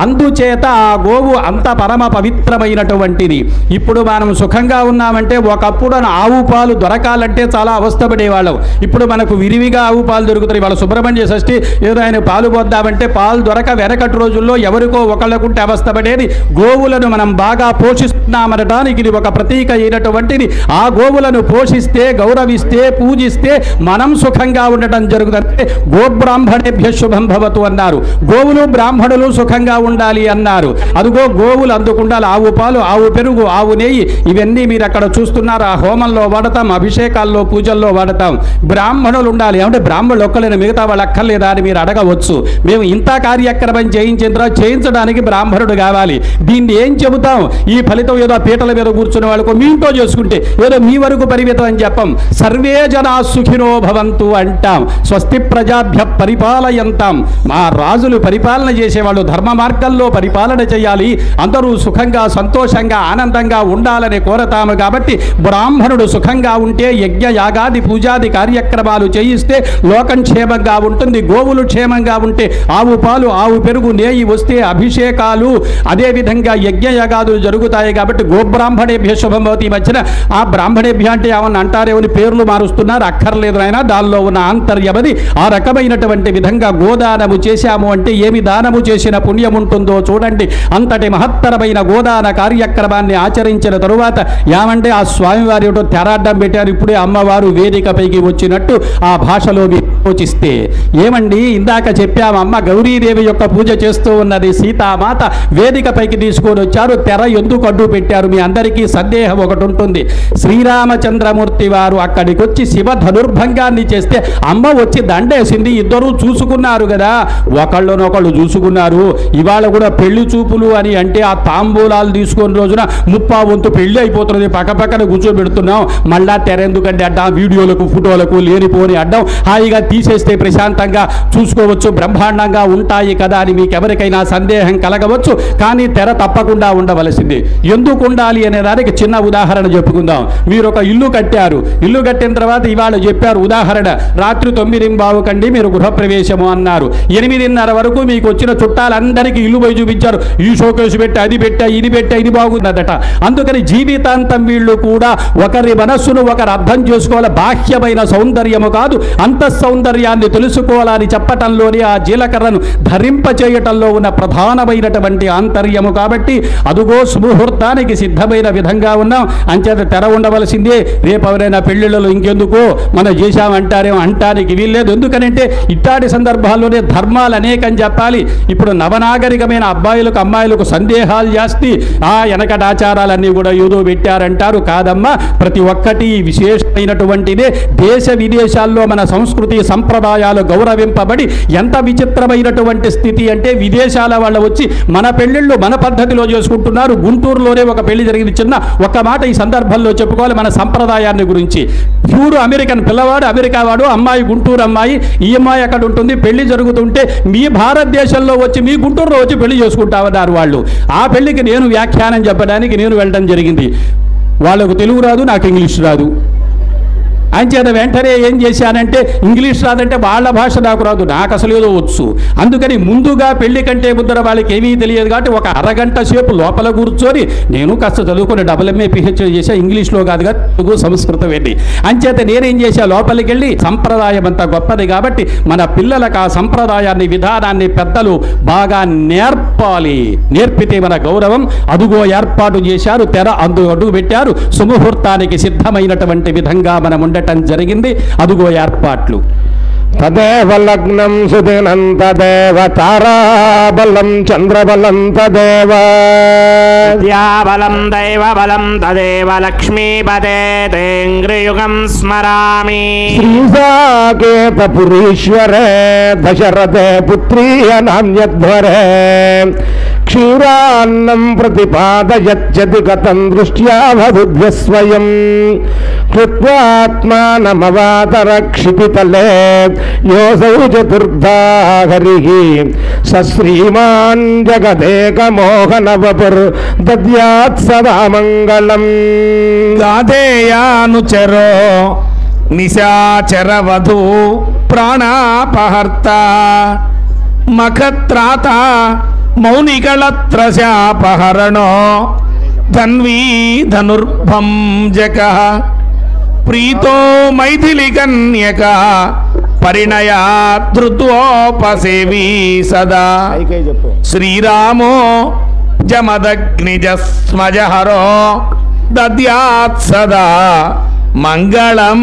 అందుచేత ఆ గోవు అంత పరమ పవిత్రమైనటువంటిది. ఇప్పుడు మనం సుఖంగా ఉన్నామంటే ఒకప్పుడు ఆవు పాలు దొరకాలంటే చాలా అవస్థపడేవాళ్ళం. ఇప్పుడు మనకు విరివిగా ఆవు పాలు దొరుకుతాయి. వాళ్ళ సుబ్రహ్మణ్య షష్ఠి ఏదో ఆయన పాలు పోద్దామంటే పాలు దొరక వెనకటి రోజుల్లో ఎవరికో ఒకళ్ళకుంటే అవస్థపడేది. గోవులను మనం బాగా పోషిస్తున్నామనడానికి ఇది ఒక ప్రతీక అయినటువంటిది. ఆ గోవులను పోషిస్తే, గౌరవిస్తే, పూజిస్తే మనం సుఖంగా ఉండటం జరుగుతుంది. గోబ్రాహ్మణేభ్య శుభం భవతు అన్నారు. గోవులు బ్రాహ్మణులు సుఖంగా ఉండాలి అన్నారు. అదిగో గోవులు అందుకుండాలి. ఆవు పాలు, ఆవు పెరుగు, ఆవు నెయ్యి ఇవన్నీ మీరు అక్కడ చూస్తున్నారు. ఆ హోమంలో వాడతాం, అభిషేకాల్లో పూజల్లో వాడతాం. బ్రాహ్మణులు ఉండాలి. అంటే బ్రాహ్మణులు ఒక్కలేని మిగతా వాళ్ళు అక్కర్లేదా అని మీరు అడగవచ్చు. మేము ఇంత కార్యక్రమం చేయించిన తర్వాత చేయించడానికి బ్రాహ్మణుడు కావాలి. దీన్ని ఏం చెబుతాం? ఈ ఫలితం ఏదో పీటల మీద కూర్చునే వాళ్ళకు మీ ఇంట్లో చేసుకుంటే ఏదో మీ వరకు పరిమితం అని చెప్పం. సర్వే జనా సుఖినో భవంతు అంటాం. స్వస్తి ప్రజాభ్య పరిపాలయంతాం. మా రాజులు పరిపాలన చేసేవాళ్ళు ధర్మ మార్గంలో పరిపాలన చేయాలి. అందరూ సుఖంగా సంతోషంగా ఆనందంగా ఉండాలని కోరతాము. కాబట్టి బ్రాహ్మణుడు సుఖంగా ఉంటే యజ్ఞ యాగాది పూజాది కార్యక్రమాలు చేయిస్తే లోకం క్షేమంగా ఉంటుంది. గోవులు క్షేమంగా ఉంటే ఆవు పాలు, ఆవు పెరుగు, నేయి వస్తే అభిషేకాలు, అదేవిధంగా యజ్ఞ యాగాదులు జరుగుతాయి. కాబట్టి గోబ్రాహ్మణేభ్య శుభమవతి. మధ్యన ఆ బ్రాహ్మణేభ్య అంటే ఏమన్నా అంటారేమని పేర్లు మారుస్తున్నారు, అక్కర్లేదు ఆయన, దానిలో ఉన్న ఆంతర్యమది. ఆ రకమైనటువంటి విధంగా గోదానము చేశాము అంటే ఏమి దానము చేసిన పుణ్యం ఉంటుందో చూడండి. అంతటి మహత్తరమైన గోదాన కార్యక్రమాన్ని ఆచరించిన తరువాత ఏమంటే ఆ స్వామివారి తెరాడ్డం పెట్టారు. ఇప్పుడే అమ్మవారు వేదికపైకి వచ్చినట్టు ఆ భాషలో ఆలోచిస్తే ఏమండి, ఇందాక చెప్పాము అమ్మ గౌరీదేవి యొక్క పూజ చేస్తూ ఉన్నది, సీతామాత వేదికపైకి తీసుకొని వచ్చారు, తెర ఎందుకు అడ్డు పెట్టారు? మీ అందరికీ సందేహం ఒకటి ఉంటుంది. శ్రీరామచంద్రమూర్తి వారు అక్కడికి వచ్చి శివ ధనుర్భంగాన్ని చేస్తే అమ్మ వచ్చి దండేసింది. ఇద్దరూ చూసుకున్నారు కదా, ఒకళ్ళనొకళ్ళు చూసుకున్నారు. ఇవాళ కూడా పెళ్లి చూపులు అని అంటే ఆ తాంబూలాలు తీసుకున్న రోజున ముప్పా వంతు పెళ్లి అయిపోతున్నది, పక్కపక్కన కూర్చోబెడుతున్నాం. మళ్ళా తెర ఎందుకంటే అడ్డం, వీడియోలకు ఫోటోలకు లేనిపోని అడ్డం, హాయిగా తీసేస్తే ప్రశాంతంగా చూసుకోవచ్చు, బ్రహ్మాండంగా ఉంటాయి కదా అని మీకు ఎవరికైనా సందేహం కలగవచ్చు. కానీ తెర తప్పకుండా ఉండవలసింది. ఎందుకు ఉండాలి అనే దానికి చిన్న ఉదాహరణ చెప్పుకుందాం. మీరు ఒక ఇల్లు కట్టారు, ఇల్లు కట్టిన తర్వాత ఇవాళ చెప్పారు ఉదాహరణ, రాత్రి 9:15 కండి మీరు గృహప్రవేశము అన్నారు. 8:30 వరకు మీకు వచ్చిన చుట్టాలందరికీ ఇల్లు పోయి చూపించారు, ఈ షోకేసు పెట్టా, అది పెట్టా, ఇది పెట్టా, ఇది బాగున్నదట. అందుకని జీవితాంతం వీళ్ళు కూడా ఒకరి మనస్సును ఒకరు అర్థం చేసుకోవాలి. బాహ్యమైన సౌందర్యము కాదు, అంతఃసౌందర్యాన్ని తెలుసుకోవాలని చెప్పటంలోని ఆ జీలకర్రను ధరింపచేయటంలో ఉన్న ప్రధానమైనటువంటి ఆంతర్యము. కాబట్టి అదుగో సుముహూర్తానికి సిద్ధమైన విధంగా ఉన్నాం. అంచేత తెర ఉండవలసిందే. రేపు ఎవరైనా పెళ్లిళ్ళలో ఇంకెందుకు మనం చేశామంటారేమో అంటానికి వీల్లేదు. ఎందుకనంటే ఇట్లాంటి సందర్భాల్లోనే ధర్మాలు అనేకం చెప్పాలి. ఇప్పుడు నవనాగరికమైన అబ్బాయిలకు అమ్మాయిలకు సందేహాలు చేస్తే ఆ వెనకటి ఆచారాలన్నీ కూడా ఏదో పెట్టారంటారు. కాదమ్మా, ప్రతి ఒక్కటి విశేషమైనటువంటిదే. దేశ విదేశాల్లో మన సంస్కృతి సంప్రదాయాలు గౌరవింపబడి ఎంత విచిత్రమైనటువంటి స్థితి అంటే విదేశాల వాళ్ళు వచ్చి మన పెళ్లిళ్ళు మన పద్ధతిలో చేసుకుంటున్నారు. గుంటూరులోనే ఒక పెళ్లి జరిగింది. చిన్న ఒక మాట ఈ సందర్భంలో చెప్పుకోవాలి మన సంప్రదాయాన్ని గురించి. ప్యూర్ అమెరికన్ పిల్లవాడు అమెరికా వాడు, అమ్మాయి గుంటూరు అమ్మాయి, ఈ అమ్మాయి అక్కడ ఉంటుంది. పెళ్లి జరుగుతుంటే మీ భారతదేశంలో వచ్చి మీ గుంటూరులో వచ్చి పెళ్లి చేసుకుంటామన్నారు వాళ్ళు. ఆ పెళ్లికి నేను వ్యాఖ్యానం చెప్పడానికి నేను వెళ్ళడం జరిగింది. వాళ్ళకు తెలుగు రాదు, నాకు ఇంగ్లీష్ రాదు. అంచేత వెంటనే ఏం చేశానంటే ఇంగ్లీష్ రాదంటే వాళ్ళ భాష నాకు రాదు, నాకు అసలు ఏదో వచ్చు. అందుకని ముందుగా పెళ్లి కంటే ముద్దర వాళ్ళకి ఏమీ తెలియదు కాబట్టి ఒక అరగంట సేపు లోపల కూర్చొని నేను కాస్త చదువుకొని MA PhD చేశా. ఇంగ్లీష్లో కాదుగా, తెలుగు సంస్కృతం వెళ్ళి. అంచేత నేనేం చేశా, లోపలికి వెళ్ళి సంప్రదాయం అంతా గొప్పది కాబట్టి మన పిల్లలకు ఆ సంప్రదాయాన్ని విధానాన్ని పెద్దలు బాగా నేర్పాలి. నేర్పితే మన గౌరవం. అదుగో ఏర్పాటు చేశారు, తెర అడుగు పెట్టారు. సుముహూర్తానికి సిద్ధమైనటువంటి విధంగా మనం ఉండటం జరిగింది. అదుగో ఏర్పాట్లు. తదేవ లగ్నం సుదినం తదేవ తారాబలం చంద్రబలం తదేవ విద్యాబలం దైవబలం తదేవ లక్ష్మీపదే తేంగ్రయుగం స్మరామి. శ్రీసాకేతపురీశ్వరే దశరథే పుత్రీయ నాణ్యధ్వరే క్షీరాన్నం ప్రతిపాదయచ్చతి గతం దృష్ట్యా భదుద్వస్వయం కృత్వాత్మానమవాతరక్షిపితలే యోసౌ చతుర్ధా హరిః సశ్రీమాన్ జగదేకమోహనవపుర్ దద్యాత్ సదా మంగళం. గాధేయానుచరో నిశాచరవధూ ప్రాణాపహర్త మఖత్రాత మౌనికళత్రశాపహరణో ధన్వీ ధనుర్భంజక ప్రీతో మైథిలికన్యక పరిణయాధృతోపసేవీ సదా శ్రీరామో జమదగ్నిజస్మజహరో దద్యాత్ సదా మంగళం.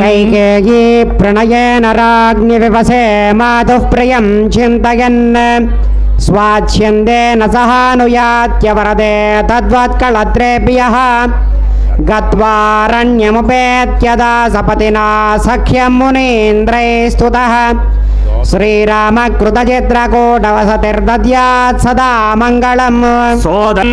कैकेयी प्रणयेन राज्ञि विवसे मातुः प्रियं चिन्तयन् स्वाच्छन्देन सहानुयात्यवरदे तद्वत्कलत्रेभ्यः गत्वारण्यमुपेत्यदा सपतिना सख्यं मुनीन्द्रैः स्तुतः श्रीरामकृतचित्रकूटवसतिर्दद्यात् सदा मङ्गलम्. సోదం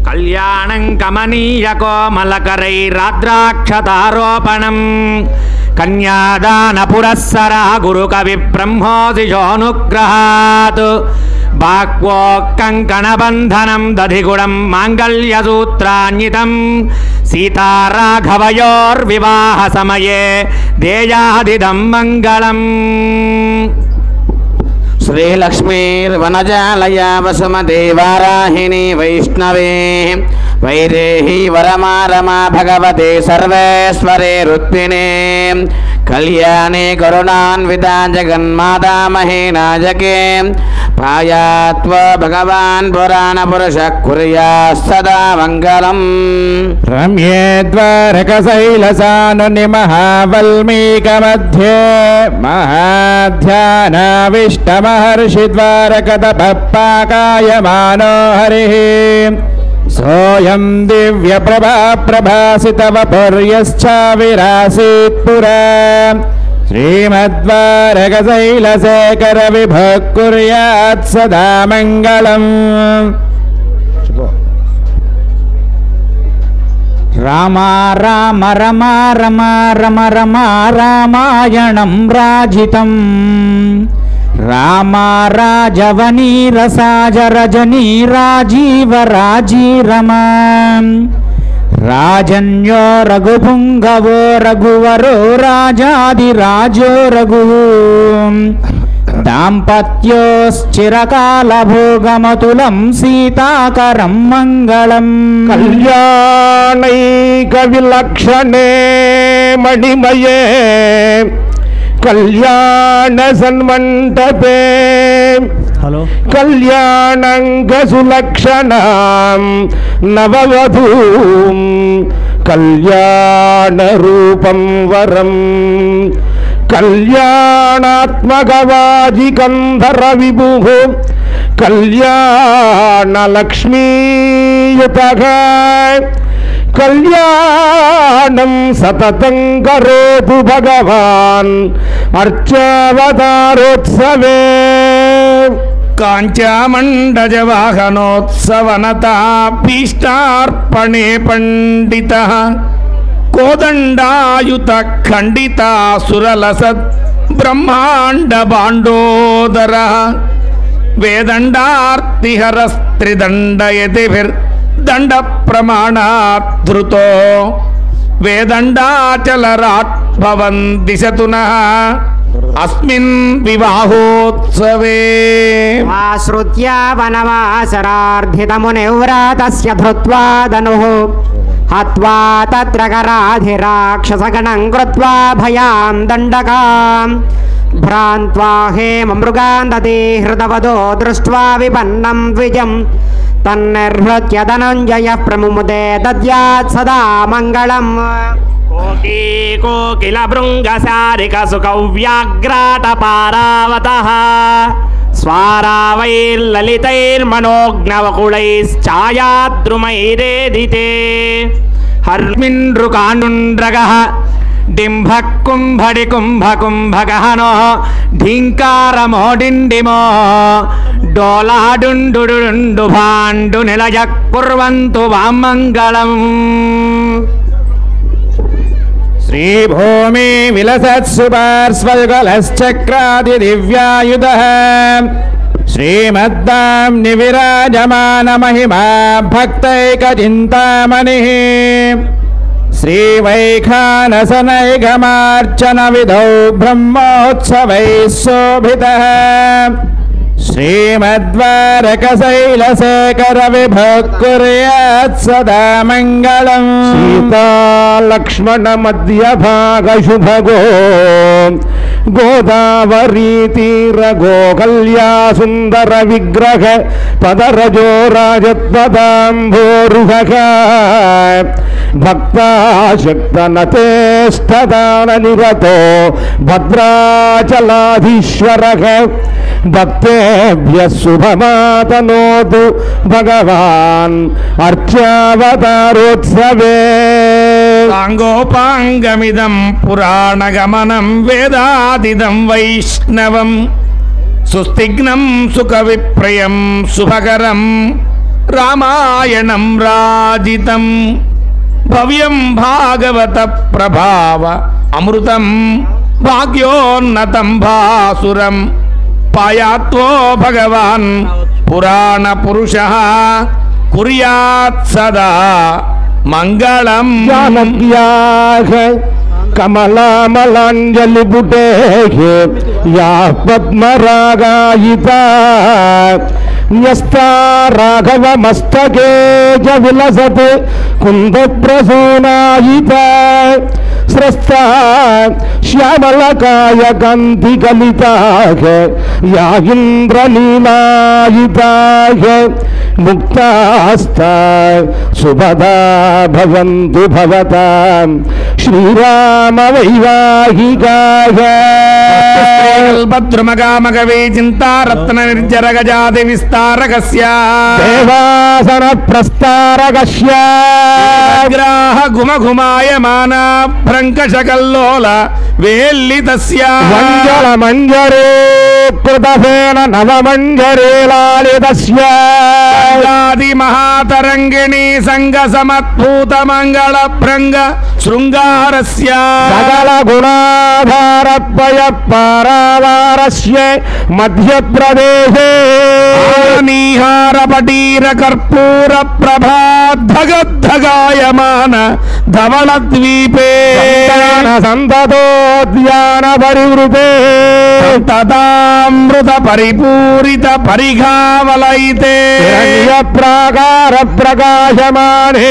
కళ్యాణం కమనీయ కోమలకరైరాద్రాక్షతారోపణం కన్యాదాన పురస్సర గురుకవి బ్రహ్మోదిజోనుగ్రహాత్ బాక్వోకంకణబంధనం దధిగుణం మాంగళ్యసూత్రాన్వితం సీతారాఘవయోర్వివాహ సమయే దేయాదిదం మంగళం. శ్రీలక్ష్మీర్వనజాలయ వసుమదేవారాహిణి వైష్ణవే వైదేహీ వరమా రమా భగవతే సర్వేశ్వరే రుక్మిణే కళ్యాణే కరుణాన్వితా జగన్మాతా మహేనాజకే పాయాత్వ భగవాన్ పురాణ పురుష కుర్యాత్ సదా మంగళం. రమ్యే ద్వారకశైలసానుని మహావల్మీకమధ్యే మహాధ్యానావిష్టమహర్షి ద్వారకతపఃపాకాయమానో హరిః సోయం దివ్యప్రభా ప్రభాసితవపుర్యశ్చావిరాసీత్ పురా శ్రీమద్వారకశైలశేఖర విభః కుర్యాత్ సదా మంగళం. రామ రామ రమ రమ రమ రమ రామాయణం రాజితం రామ రాజవనీ రసాజ రజనీ రాజీవ రాజీరమ రాజన్యో రఘుపుంగవో రఘువరో రాజాదిరాజో రఘు దాంపత్యోశ్చిరకాల భోగమతులం సీతాకరం మంగళం. కళ్యాణైక విలక్షణే మణిమయే కళ్యాణ సన్మంటపే కళ్యాణంగ సులక్షణం నవవధూం కళ్యాణ రూపం వరం కళ్యాణాత్మకవాజికంధర విభుః కళ్యాణలక్ష్మీయుతః కళ్యాణం సతతం కరోతు భగవాన్ అర్చావతారోత్సవే. కాంచామండజ వాహనోత్సవనతాభీష్టార్పణే పండితః కోదండాయుత ఖండితాసురలసత్ బ్రహ్మాండ బాండోదర వేదండార్తిహరస్త్రిదండయతిభిర్దండ ప్రమాణాధృతో వేదండాచలరాట్ భవన్ దిశతు నః అస్మిన్ వివాహోత్సవే. ఆశ్రుత్య వనవాసరార్ధితమునివ్రాతస్య ధృత్వా ధనుః హత్వా తత్ర కరాధిరాక్షసగణం కృత్వా భయాం దండకాం భ్రాంత్వా హేమమృగాన్ దదే హృదవదో దృష్ట్వా విపన్నం ద్విజం తన్నిర్హృత్య ధనంజయః ప్రముముదే దద్యాత్ సదా మంగళం. కోకీ కోకిల భృంగసారిక సుకవ్యాఘ్రాటపారావతః స్వారావైర్లలితైర్మనోజ్ఞవకుళైశ్ఛాయాద్రుమైరేదితే హర్మిన్రుకానుండ్రగః డింభః కుంభడి కుంభకుంభగహనో ఢీంకారమోడిండిమో డోలాడుండు భాండు నిలయః కుర్వంతు వామంగళం. శ్రీభూమి విలసత్సు పార్శ్వయుగలశ్చక్రాది దివ్యాయుధః శ్రీమద్దాంని విరాజమాన మహిమా భక్తైకచింతామణిః శ్రీవైఖానసనైకమార్చన విధౌ బ్రహ్మోత్సవైః శోభితః శ్రీమద్వారకశైలశేఖర విభః కుర్యాత్ సదా మంగళం. సీతాలక్ష్మణ మధ్యభాగ శుభగో గోదావరీ తీరగో కళ్యా సుందర విగ్రహ పదరజో రాజత్వదాంభోరుహ భక్తాశక్తనతేష్టదాన నిరతో భద్రాచలాధీశ్వరః భక్తేభ్యః శుభమాతనోతు భగవాన్ అర్చావతారోత్సవే. సాంగోపాంగమిదం పురాణగమనం వేదాదిదం వైష్ణవం సుస్తిగ్నం సుఖవిప్రయం శుభకరం రామాయణం రాజితం భవ్యం భాగవత ప్రభావ అమృతం భాగ్యోన్నతం భాసురం పాయాత్వో భగవాన్ పురాణ పురుషః కుర్యాత్ సదా మంగళం. జానక్యాః కమలామలాంజలి పుటే యా పద్మరాగాయిత న్యస్తా రాఘవ మస్తకే చ విలసత్ కుంద ప్రసూనాయిత స్రస్తా శ్యామలకాయ కాంతి కలితాః యా ఇంద్రలీలాయితాః ముక్తాస్తా సుభదా భవంతు భవతాం శ్రీరామ వైవాహికాః భద్రమగామగవే చింతారత్న నిర్జర గజాది విస్తారకస్య దేవాసన ప్రస్తారకస్య గ్రాహ గుమఘుమాయమాన భ్రంకశకల్లోల వేల్లితస్య మంజల మంజరే కృతసేన నవమంజరే లాలితస్య ఆది మహాతరంగిణీ సంగ సమద్భూత మంగళ భృంగ శృంగారస్య సకల గుణాధారపయ పారావారస్య మధ్యప్రదేశే నీహార పటీర కర్పూర ప్రభాధగద్ధగాయమాన ధవళ ద్వీపే సంతతోద్యాన పరివృతే తదామృత పరిపూరిత పరిఘావలయితే ప్రాకార ప్రకాశమానే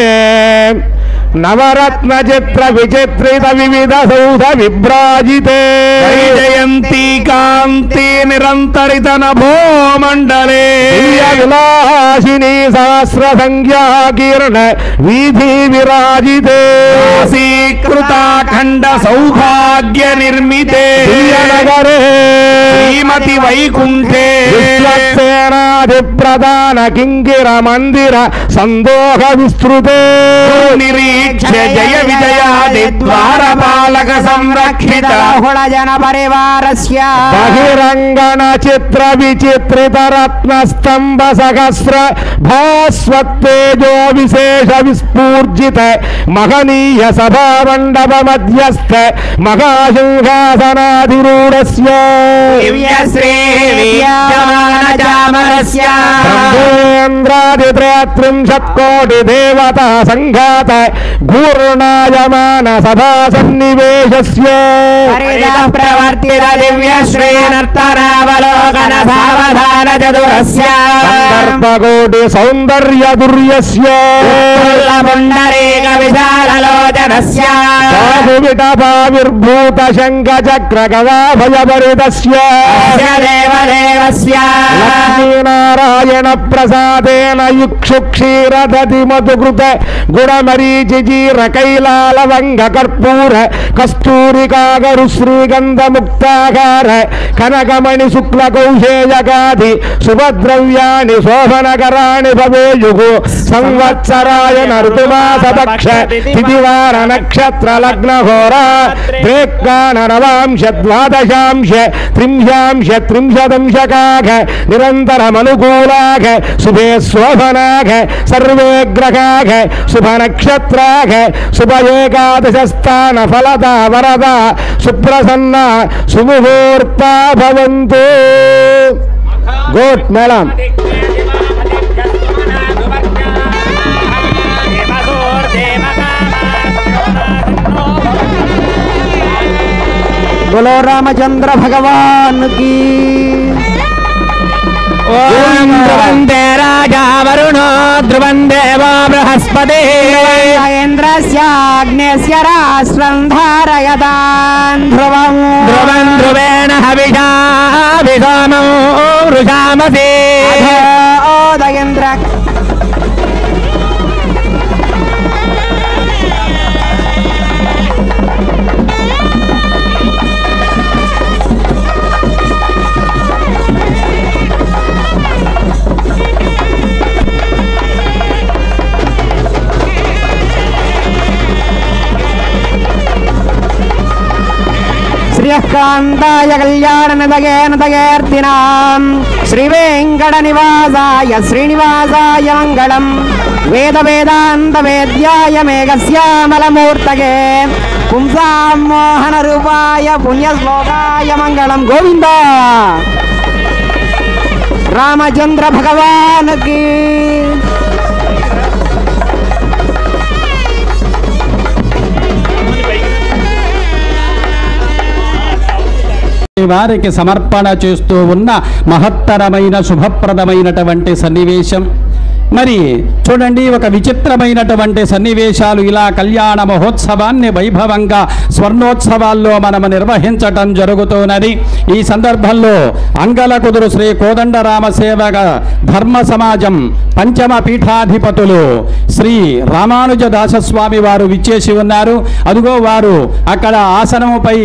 నవరత్న చిత్ర విచిత్రిత వివిధ సౌధ విభ్రాజితే జయంతి కాంతి నిరంతరిత నభోమండలే విలాసిని సహస్ర సంఖ్యాకీర్ణ వీధి విరాజితే కృతాఖండ సౌభాగ్య నిర్మితే నగరే శ్రీమతి వైకుంఠే విశ్వసేనాధి ప్రధాన కింకిర మందిర సందోహ విస్తృతే నిరీక్ష్య జయ విజయాది ద్వారపాలక సంరక్షిత బహుళ జన పరివారస్య బహిరంగణ చిత్ర విచిత్రిత రత్న స్తంభ సహస్ర భాస్వత్తేజో విశేష విస్ఫూర్జిత మహనీయ సభామండప మధ్యస్థ మహాసింహాసనాధిరూఢస్య దివ్యశ్రీ విద్యమానజామరస్య బ్రహ్మేంద్రాదిత్రింశత్ కోటి దేవతా సంఘాత ఘూర్ణాయమాన సభా సన్నివేశస్య హరిదా ప్రవర్తిత దివ్యశ్రీ నర్తనావలోకన సావధాన చతురస్య సందర్భకోటి సౌందర్య దుర్యస్య పుండరీక విశాలలోచనస్య బాహువిటపావిర్భూత శంఖ చక్ర గదాభయభరితస్య దేవదేవస్య లక్ష్మీనారాయణ ప్రసాదేన యుక్షు క్షీరదతి మధుకృత గుణమరీచిజీర కైలాలవంగ కర్పూర కస్తూరికాగరు శ్రీగంధ ముక్తాకార కనకమణి శుక్ల కౌశేయకాది శుభద్రవ్యాని శోభనకరాణి భవేయుగు సంవత్సరాయన ఋతుమాసపక్ష తిథివార నక్షత్ర లగ్న హోర త్రేక్కాన నవాంశ ద్వాదశాంశ త్రింశాంశ త్రింశదంశకాఘ నిరంతరమనుకూలాఘ శుభే శోభనాఘ సర్వే గ్రహాఘ శుభ నక్షత్రాఘ శుభ ఏకాదశ స్థాన ఫలద వరద సుప్రసన్న సుముహూర్త భవంతు. Good madam. बोलो रामचंद्र भगवान की. ध्रुवन्ते राजा वरुणो ध्रुवं देवो बृहस्पतिः इंद्रस्याग्नेस्य राष्ट्रं धारयतान् ध्रुवं ध्रुवं ध्रुवेण हविषा विसोमो वृषामसि ओदयेन्द्र श्रीकान्ताय कल्याणनदगेर्तिनां श्रीवेङ्कटनिवासाय श्रीनिवासाय मङ्गलम् वेदवेदान्तवेद्याय मेघश्यामलमूर्तये पुंसां मोहनरूपाय पुण्यश्लोकाय मङ्गलम्. गोविन्द रामचन्द्र भगवान् की. స్వామివారికి సమర్పణ చేస్తూ ఉన్న మహత్తరమైన శుభప్రదమైనటువంటి సన్నివేశం. మరి చూడండి, ఒక విచిత్రమైనటువంటి సన్నివేశాలు ఇలా కళ్యాణ మహోత్సవాన్ని వైభవంగా స్వర్ణోత్సవాల్లో మనము నిర్వహించటం జరుగుతున్నది. ఈ సందర్భంలో అంగలకుదురు శ్రీ కోదండరామ సేవక ధర్మ సమాజం పంచమ పీఠాధిపతులు శ్రీ రామానుజ దాసస్వామి వారు విచ్చేసి ఉన్నారు. అదుగో వారు అక్కడ ఆసనముపై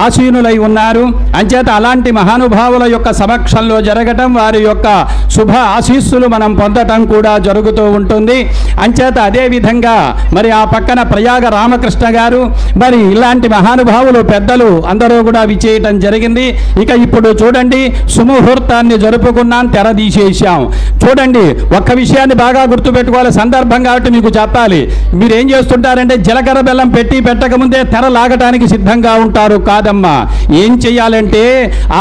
ఆసీనులై ఉన్నారు. అంచేత అలాంటి మహానుభావుల యొక్క సమక్షంలో జరగటం, వారి యొక్క శుభ ఆశీస్సులు మనం పొందటం కూడా జరుగుతూ ఉంటుంది. అంచేత అదే విధంగా మరి ఆ పక్కన ప్రయాగ రామకృష్ణ గారు, మరి ఇలాంటి మహానుభావులు పెద్దలు అందరూ కూడా విచ్చేయటం జరిగింది. ఇక ఇప్పుడు చూడండి, సుముహూర్తాన్ని జరుపుకున్నాం, తెర తీసేసాం. చూడండి, ఒక్క విషయాన్ని బాగా గుర్తుపెట్టుకోవాలి, సందర్భం కాబట్టి మీకు చెప్పాలి. మీరు ఏం చేస్తుంటారంటే జీలకర్ర బెల్లం పెట్టి పెట్టకముందే తెర లాగటానికి సిద్ధంగా ఉంటారు. కాదమ్మా, ఏం చెయ్యాలంటే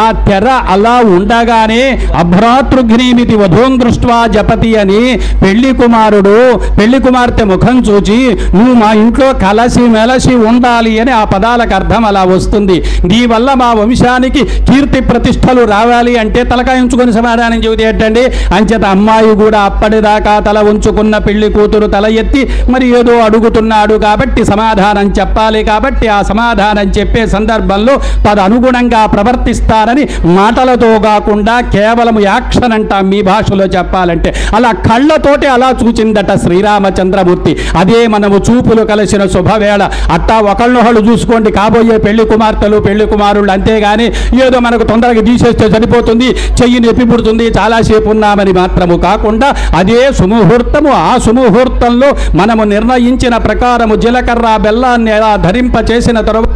ఆ తెర అలా ఉండగానే అభ్రాతృఘ్నీమితి వధూం దృష్ట్వా జపతి అని పెళ్లి కుమారుడు పెళ్లి కుమార్తె ముఖం చూచి నువ్వు మా ఇంట్లో కలసి మెలసి ఉండాలి అని ఆ పదాలకు అర్థం అలా వస్తుంది. నీ వల్ల మా వంశానికి కీర్తి ప్రతిష్టలు రావాలి అంటే తలకాయ ఉంచుకొని సమాధానం చెబితే ఏంటండి. అంచేత అమ్మాయి కూడా అప్పటిదాకా తల ఉంచుకున్న పెళ్లి కూతురు తల ఎత్తి మరి ఏదో అడుగుతున్నాడు కాబట్టి సమాధానం చెప్పాలి. కాబట్టి ఆ సమాధానం చెప్పే సందర్భంలో తదనుగుణంగా ప్రవర్తిస్తారని మాటలతో కాకుండా కేవలం యాక్షన్ అంటాం మీ భాషలో చెప్పాలంటే. అలా కళ్ళతోటి అలా చూచిందట శ్రీరామచంద్రమూర్తి. అదే మనము చూపులు కలిసిన శుభవేళ. అట్టా ఒకళ్ళొకళ్ళు చూసుకోండి కాబోయే పెళ్లి కుమార్తెలు పెళ్లి కుమారుళ్ళు. అంతేగాని ఏదో మనకు తొందరగా తీసేస్తే సరిపోతుంది, చెయ్యి నొప్పి పుడుతుంది, చాలాసేపు ఉన్నామని మాత్రము కాకుండా అదే సుముహూర్తము. ఆ సుముహూర్తంలో మనము నిర్ణయించిన ప్రకారము జీలకర్ర బెల్లాన్ని ఎలా ధరింప చేసిన తర్వాత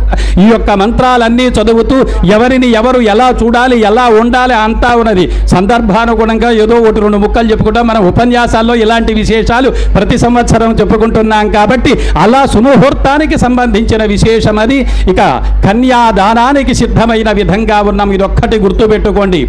ఈ యొక్క మంత్రాలన్నీ చదువుతూ ఎవరిని ఎవరు ఎలా చూడాలి ఎలా ఉండాలి అంతా ఉన్నది. సందర్భానుగుణంగా ఏదో ఒకటి రెండు ముక్కలు చెప్పుకుంటాం. మనం ఉపన్యాసాల్లో ఇలాంటి విశేషాలు ప్రతి సంవత్సరం చెప్పుకుంటున్నాం కాబట్టి అలా సుముహూర్తానికి సంబంధించిన విశేషం అది. ఇక కన్యాదానానికి సిద్ధమైన విధంగా ఉన్నాం. ఇదొక్కటి గుర్తుపెట్టుకోండి.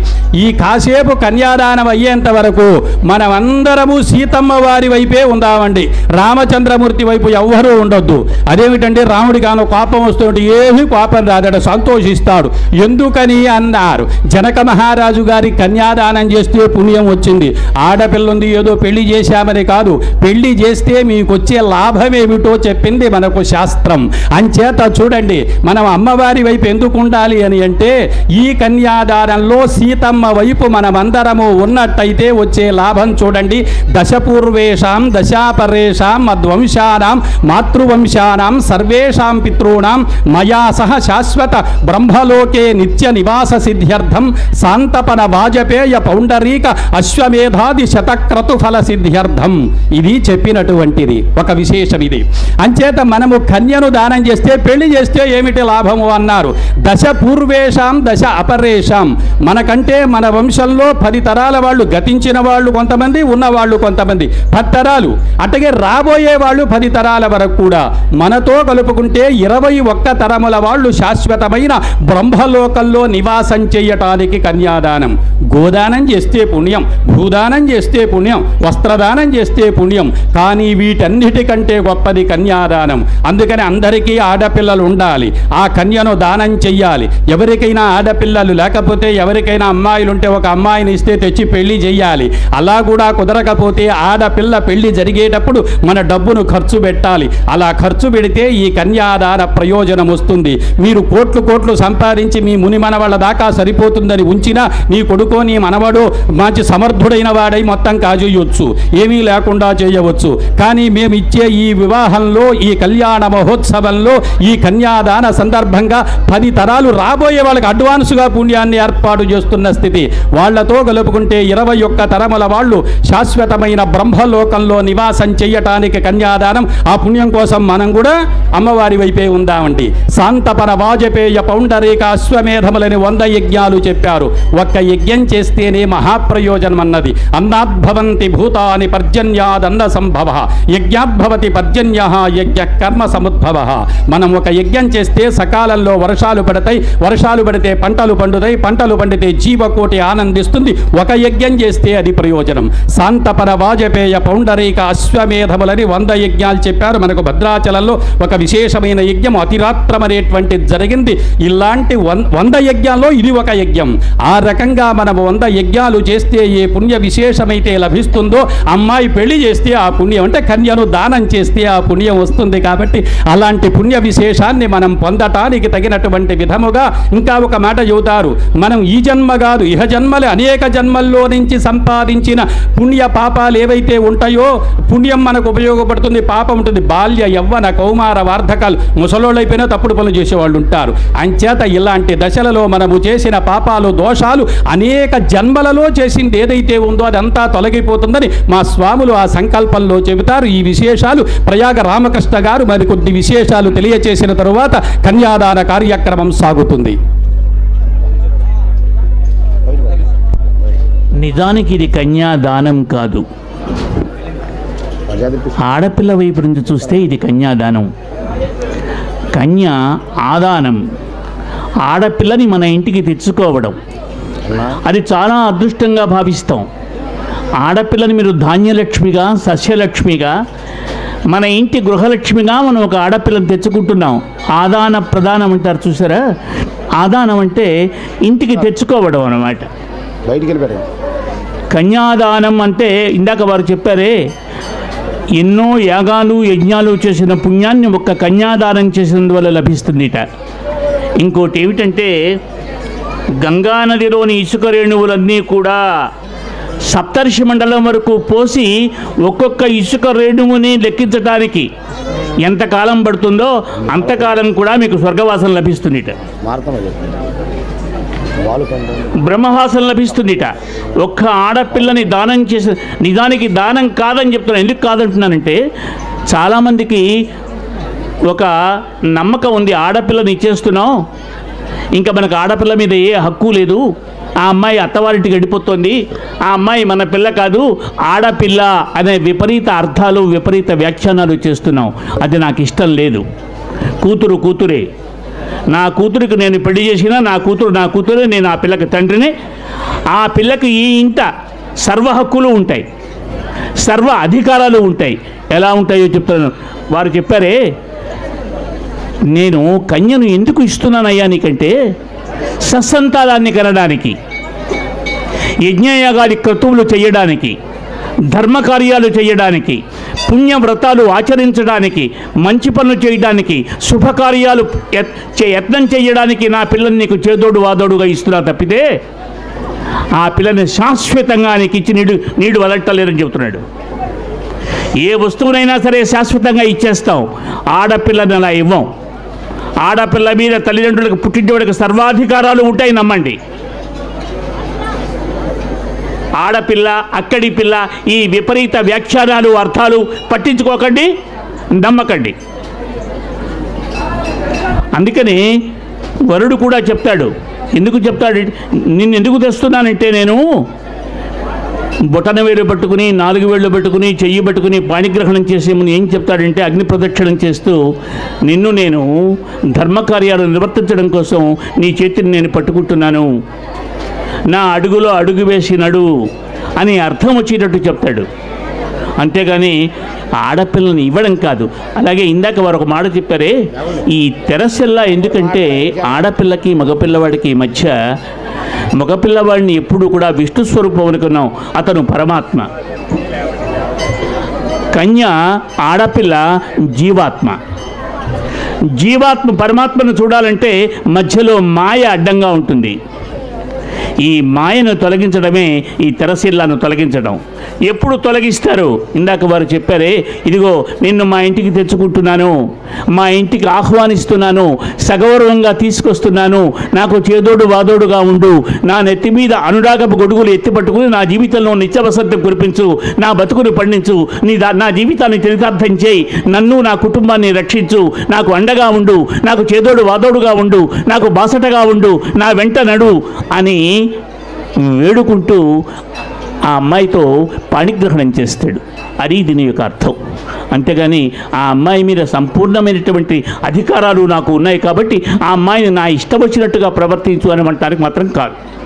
ఈ కాసేపు కన్యాదానం అయ్యేంత వరకు మనమందరము సీతమ్మ వారి వైపే ఉందామండి. రామచంద్రమూర్తి వైపు ఎవ్వరూ ఉండొద్దు. అదేమిటంటే రాముడికి ఆమె కోపం వస్తుంటే ఏమీ కోపం రాదట, సంతోషిస్తాడు. ఎందుకని అన్నారు, జనక మహారాజు గారి కన్యాదానం చేస్తే పుణ్యం వచ్చింది. ఆడపిల్ల ఉంది ఏదో పెళ్లి చేశామని కాదు, పెళ్లి చేస్తే మీకు వచ్చే లాభం ఏమిటో చెప్పింది మనకు శాస్త్రం. అంచేత చూడండి, మనం అమ్మవారి వైపు ఎందుకు ఉండాలి అని అంటే ఈ కన్యాదానంలో సీతమ్మ వైపు మనమందరము ఉన్నట్టయితే వచ్చే లాభం చూడండి. దశపూర్వేషాం దశాపరేషాం మద్వంశానాం మాతృవంశానాం సర్వేషాం పితॄణాం మయా సహ శాశ్వత బ్రహ్మలోకే నిత్య నివాస సిద్ధ్యర్థం శాంతపన వాజపేయ పౌండరీక అశ్వమేధాది శతక్రతు ఫల సిద్ధ్యర్థం. ఇది చెప్పినటువంటిది ఒక విశేషం ఇది. అంచేత మనము కన్యను దానం చేస్తే పెళ్లి చేస్తే ఏమిటి లాభము అన్నారు. దశ పూర్వేషాం దశ అపరేషాం. మనకంటే మన వంశంలో 10 తరాల వాళ్ళు, గతించిన వాళ్ళు కొంతమంది, ఉన్నవాళ్ళు కొంతమంది, 10 తరాలు. అట్లాగే రాబోయే వాళ్ళు 10 తరాల వరకు కూడా మనతో కలుపుకుంటే 21 తరముల వాళ్ళు శాశ్వతమైన బ్రహ్మలోకంలో నివాసం చేయటానికి కన్యాదానం. గోదానం చేస్తే పుణ్యం, భూదానం చేస్తే పుణ్యం, వస్త్రదానం చేస్తే పుణ్యం. కానీ వీటన్నిటికంటే గొప్పది కన్యాదానం. అందుకని అందరికీ ఆడపిల్లలు ఉండాలి, ఆ కన్యను దానం చెయ్యాలి. ఎవరికైనా ఆడపిల్లలు లేకపోతే, ఎవరికైనా అమ్మాయిలు ఉంటే ఒక అమ్మాయిని ఇస్తే తెచ్చి పెళ్లి చెయ్యాలి. అలా కూడా కుదరకపోతే ఆడపిల్ల పెళ్లి జరిగేటప్పుడు మన డబ్బును ఖర్చు పెట్టాలి. అలా ఖర్చు పెడితే ఈ కన్యాదాన ప్రయోజనం వస్తుంది. మీరు కోట్లు కోట్లు సంపాదించి మీ ముని మనవాళ్ళ దాకా సరిపోతుందని ఉంచినా నీ కొడుకో నీ మనవడో మంచి సమర్థుడైన వాడై మొత్తం కాజేయొచ్చు, ఏమీ లేకుండా చేయవచ్చు. కానీ మేము ఇచ్చే ఈ వివాహంలో, ఈ కళ్యాణ మహోత్సవంలో, ఈ కన్యాదాన సందర్భంగా 10 తరాలు రాబోయే వాళ్ళకి అడ్వాన్స్గా పుణ్యాన్ని ఏర్పాటు చేస్తున్న స్థితి. వాళ్లతో కలుపుకుంటే 21 తరముల వాళ్ళు శాశ్వతమైన బ్రహ్మలోకంలో నివాసం చెయ్యటానికి కన్యాదానం. ఆ పుణ్యం కోసం మనం కూడా అమ్మవారి వైపే ఉందామండి. శాంతపర వాజపేయ పౌండరీక అశ్వమేధములని 100 యజ్ఞాలు చెప్పారు. ఒక్క యజ్ఞం చేస్తేనే మహాప్రయోజనం అన్నది. అన్నాద్భవంతి యజ్ఞాద్భవతి భూతాని పర్జన్యాదన్న సంభవ యజ్ఞాద్భవతి పర్జన్య యజ్ఞ కర్మ సముద్భవ. మనం ఒక యజ్ఞం చేస్తే సకాలంలో వర్షాలు పడతాయి, వర్షాలు పడితే పంటలు పండుతాయి, పంటలు పండితే జీవకోటి ఆనందిస్తుంది. ఒక యజ్ఞం చేస్తే అది ప్రయోజనం. శాంతపర వాజపేయ పౌండరీక అశ్వమేధములని 100 యజ్ఞాలు చెప్పారు. మనకు భద్రాచలంలో ఒక విశేషమైన యజ్ఞం అతిరాత్రం అనేటువంటిది జరిగింది. ఇలాంటి 100 యజ్ఞాల్లో ఇది ఒక యజ్ఞం. ఆ రకంగా మనము 100 యజ్ఞాలు చేస్తే ఏ పుణ్య విశేషమైతే లభిస్తుందో, అమ్మాయి పెళ్లి చేస్తే ఆ పుణ్యం, అంటే కన్యను దానం చేస్తే ఆ పుణ్యం వస్తుంది. కాబట్టి అలాంటి పుణ్య విశేషాన్ని మనం పొందటానికి తగినటువంటి విధముగా ఇంకా ఒక మాట చెబుతారు. మనం ఈ జన్మ కాదు, ఇహ జన్మలే అనేక జన్మల్లో నుంచి సంపాదించిన పుణ్య పాపాలు ఏవైతే ఉంటాయో, పుణ్యం మనకు ఉపయోగపడుతుంది, పాపం ఉంటుంది. బాల్య యవ్వన కౌమార వార్ధకాలు, ముసలోళ్ళు అయిపోయినా తప్పుడు పనులు చేసేవాళ్ళు ఉంటారు. అంచేత ఇలాంటి దశలలో మనము చేసిన పాపాలు దోషాలు అనేక జన్మలలో చేసింది ఏదైతే ఉందో అదంతా తొలగిపోతుందని మా స్వాములు ఆ సంకల్పంలో చెబుతారు. ఈ విశేషాలు ప్రయాగ రామకృష్ణ గారు మరికొద్ది విశేషాలు తెలియచేసిన తరువాత కన్యాదాన కార్యక్రమం సాగుతుంది. నిజానికి ఇది కన్యాదానం కాదు. ఆడపిల్ల వైపు నుంచి చూస్తే ఇది కన్యాదానం. కన్య ఆదానం, ఆడపిల్లని మన ఇంటికి తెచ్చుకోవడం, అది చాలా అదృష్టంగా భావిస్తాం. ఆడపిల్లని మీరు ధాన్యలక్ష్మిగా, సస్యలక్ష్మిగా, మన ఇంటి గృహలక్ష్మిగా మనం ఒక ఆడపిల్లని తెచ్చుకుంటున్నాం. ఆదాన ప్రదానం అంటారు చూసారా? ఆదానం అంటే ఇంటికి తెచ్చుకోవడం అన్నమాట. బయటికి వెళ్ళిపోయారు. కన్యాదానం అంటే ఇందాక వారు చెప్పారే, ఎన్నో యాగాలు యజ్ఞాలు చేసిన పుణ్యాన్ని ఒక్క కన్యాదానం చేసినందువల్ల లభిస్తుందిట. ఇంకోటి ఏమిటంటే, గంగానదిలోని ఇసుక రేణువులన్నీ కూడా సప్తర్షి మండలం వరకు పోసి ఒక్కొక్క ఇసుక రేణువుని లెక్కించడానికి ఎంతకాలం పడుతుందో అంతకాలం కూడా మీకు స్వర్గవాసం లభిస్తుందిట, బ్రహ్మవాసం లభిస్తుందిట. ఒక్క ఆడపిల్లని దానం చేసి, నిజానికి దానం కాదని చెప్తున్నాను. ఎందుకు కాదంటున్నానంటే, చాలామందికి ఒక నమ్మకం ఉంది, ఆడపిల్లని ఇచ్చేస్తున్నాం, ఇంకా మనకు ఆడపిల్ల మీద ఏ హక్కు లేదు, ఆ అమ్మాయి అత్తవారింటికి వెళ్ళిపోతుంది, ఆ అమ్మాయి మన పిల్ల కాదు, ఆడపిల్ల అనే విపరీత అర్థాలు, విపరీత వ్యాఖ్యానాలు చేస్తున్నాం. అది నాకు ఇష్టం లేదు. కూతురు కూతురే. నా కూతురికి నేను పెళ్లి చేసినా నా కూతురే, నేను ఆ పిల్లకి తండ్రిని. ఆ పిల్లకి ఈ ఇంట సర్వ హక్కులు ఉంటాయి, సర్వ అధికారాలు ఉంటాయి. ఎలా ఉంటాయో చెప్తాను. వారు చెప్పారే, నేను కన్యను ఎందుకు ఇస్తున్నానయ్యా నీకంటే, సత్సంతానాన్ని కనడానికి, యజ్ఞయాగాది క్రతువులు చేయడానికి, ధర్మకార్యాలు చేయడానికి, పుణ్యవ్రతాలు ఆచరించడానికి, మంచి పనులు చేయడానికి, శుభకార్యాలు యత్నం చేయడానికి నా పిల్లని నీకు చేదోడు వాదోడుగా ఇస్తున్నా తప్పితే ఆ పిల్లని శాశ్వతంగా నీకు ఇచ్చి నీడు వలట్టలేరని చెబుతున్నాడు. ఏ వస్తువునైనా సరే శాశ్వతంగా ఇచ్చేస్తాం, ఆడపిల్లని అలా ఇవ్వం. ఆడపిల్ల మీద తల్లిదండ్రులకు, పుట్టింటివాడికి సర్వాధికారాలు ఉంటాయి, నమ్మండి. ఆడపిల్ల, అక్కడి పిల్ల, ఈ విపరీత వ్యాఖ్యానాలు, అర్థాలు పట్టించుకోకండి, నమ్మకండి. అందుకని వరుడు కూడా చెప్తాడు. ఎందుకు చెప్తాడు? నిన్ను ఎందుకు తెస్తున్నానంటే, నేను బొటన వేలు పట్టుకుని, 4 వేళ్ళు పట్టుకుని, చెయ్యి పట్టుకుని పాణిగ్రహణం చేసే ముందు ఏం చెప్తాడంటే, అగ్ని ప్రదక్షిణం చేస్తూ, నిన్ను నేను ధర్మకార్యాలు నిర్వర్తించడం కోసం నీ చేతిని నేను పట్టుకుంటున్నాను, నా అడుగులో అడుగు వేసి నడు అని అర్థం వచ్చేటట్టు చెప్తాడు. అంతేగాని ఆడపిల్లని ఇవ్వడం కాదు. అలాగే ఇందాక వారు ఒక మాట చెప్పారే, ఈ తెరసెల్లా ఎందుకంటే ఆడపిల్లకి మగపిల్లవాడికి మధ్య, మగపిల్లవాడిని ఎప్పుడు కూడా విష్ణు స్వరూపం అనుకున్నాం, అతను పరమాత్మ. కన్య ఆడపిల్ల జీవాత్మ. జీవాత్మ పరమాత్మను చూడాలంటే మధ్యలో మాయ అడ్డంగా ఉంటుంది. ఈ మాయను తొలగించడమే ఈ తెరసిల్లాను తొలగించడం. ఎప్పుడు తొలగిస్తారు? ఇందాక వారు చెప్పారే, ఇదిగో నిన్ను మా ఇంటికి తెచ్చుకుంటున్నాను, మా ఇంటికి ఆహ్వానిస్తున్నాను, సగౌరవంగా తీసుకొస్తున్నాను, నాకు చేదోడు వాదోడుగా ఉండు, నా నెత్తి మీద అనురాగపు గొడుగులు ఎత్తిపట్టుకుని నా జీవితంలో నిత్యవసంతం కురిపించు, నా బతుకుని పండించు, నా జీవితాన్ని చరితార్థం చేయి, నన్ను నా కుటుంబాన్ని రక్షించు, నాకు అండగా ఉండు, నాకు చేదోడు వాదోడుగా ఉండు, నాకు బాసటగా ఉండు, నా వెంట నడు అని వేడుకుంటూ ఆ అమ్మాయితో పాణిగ్రహణం చేస్తాడు. అది దీని యొక్క అర్థం. అంతేగాని ఆ అమ్మాయి మీద సంపూర్ణమైనటువంటి అధికారాలు నాకు ఉన్నాయి కాబట్టి ఆ అమ్మాయిని నా ఇష్టం వచ్చినట్టుగా ప్రవర్తించు అని అనడానికి మాత్రం కాదు.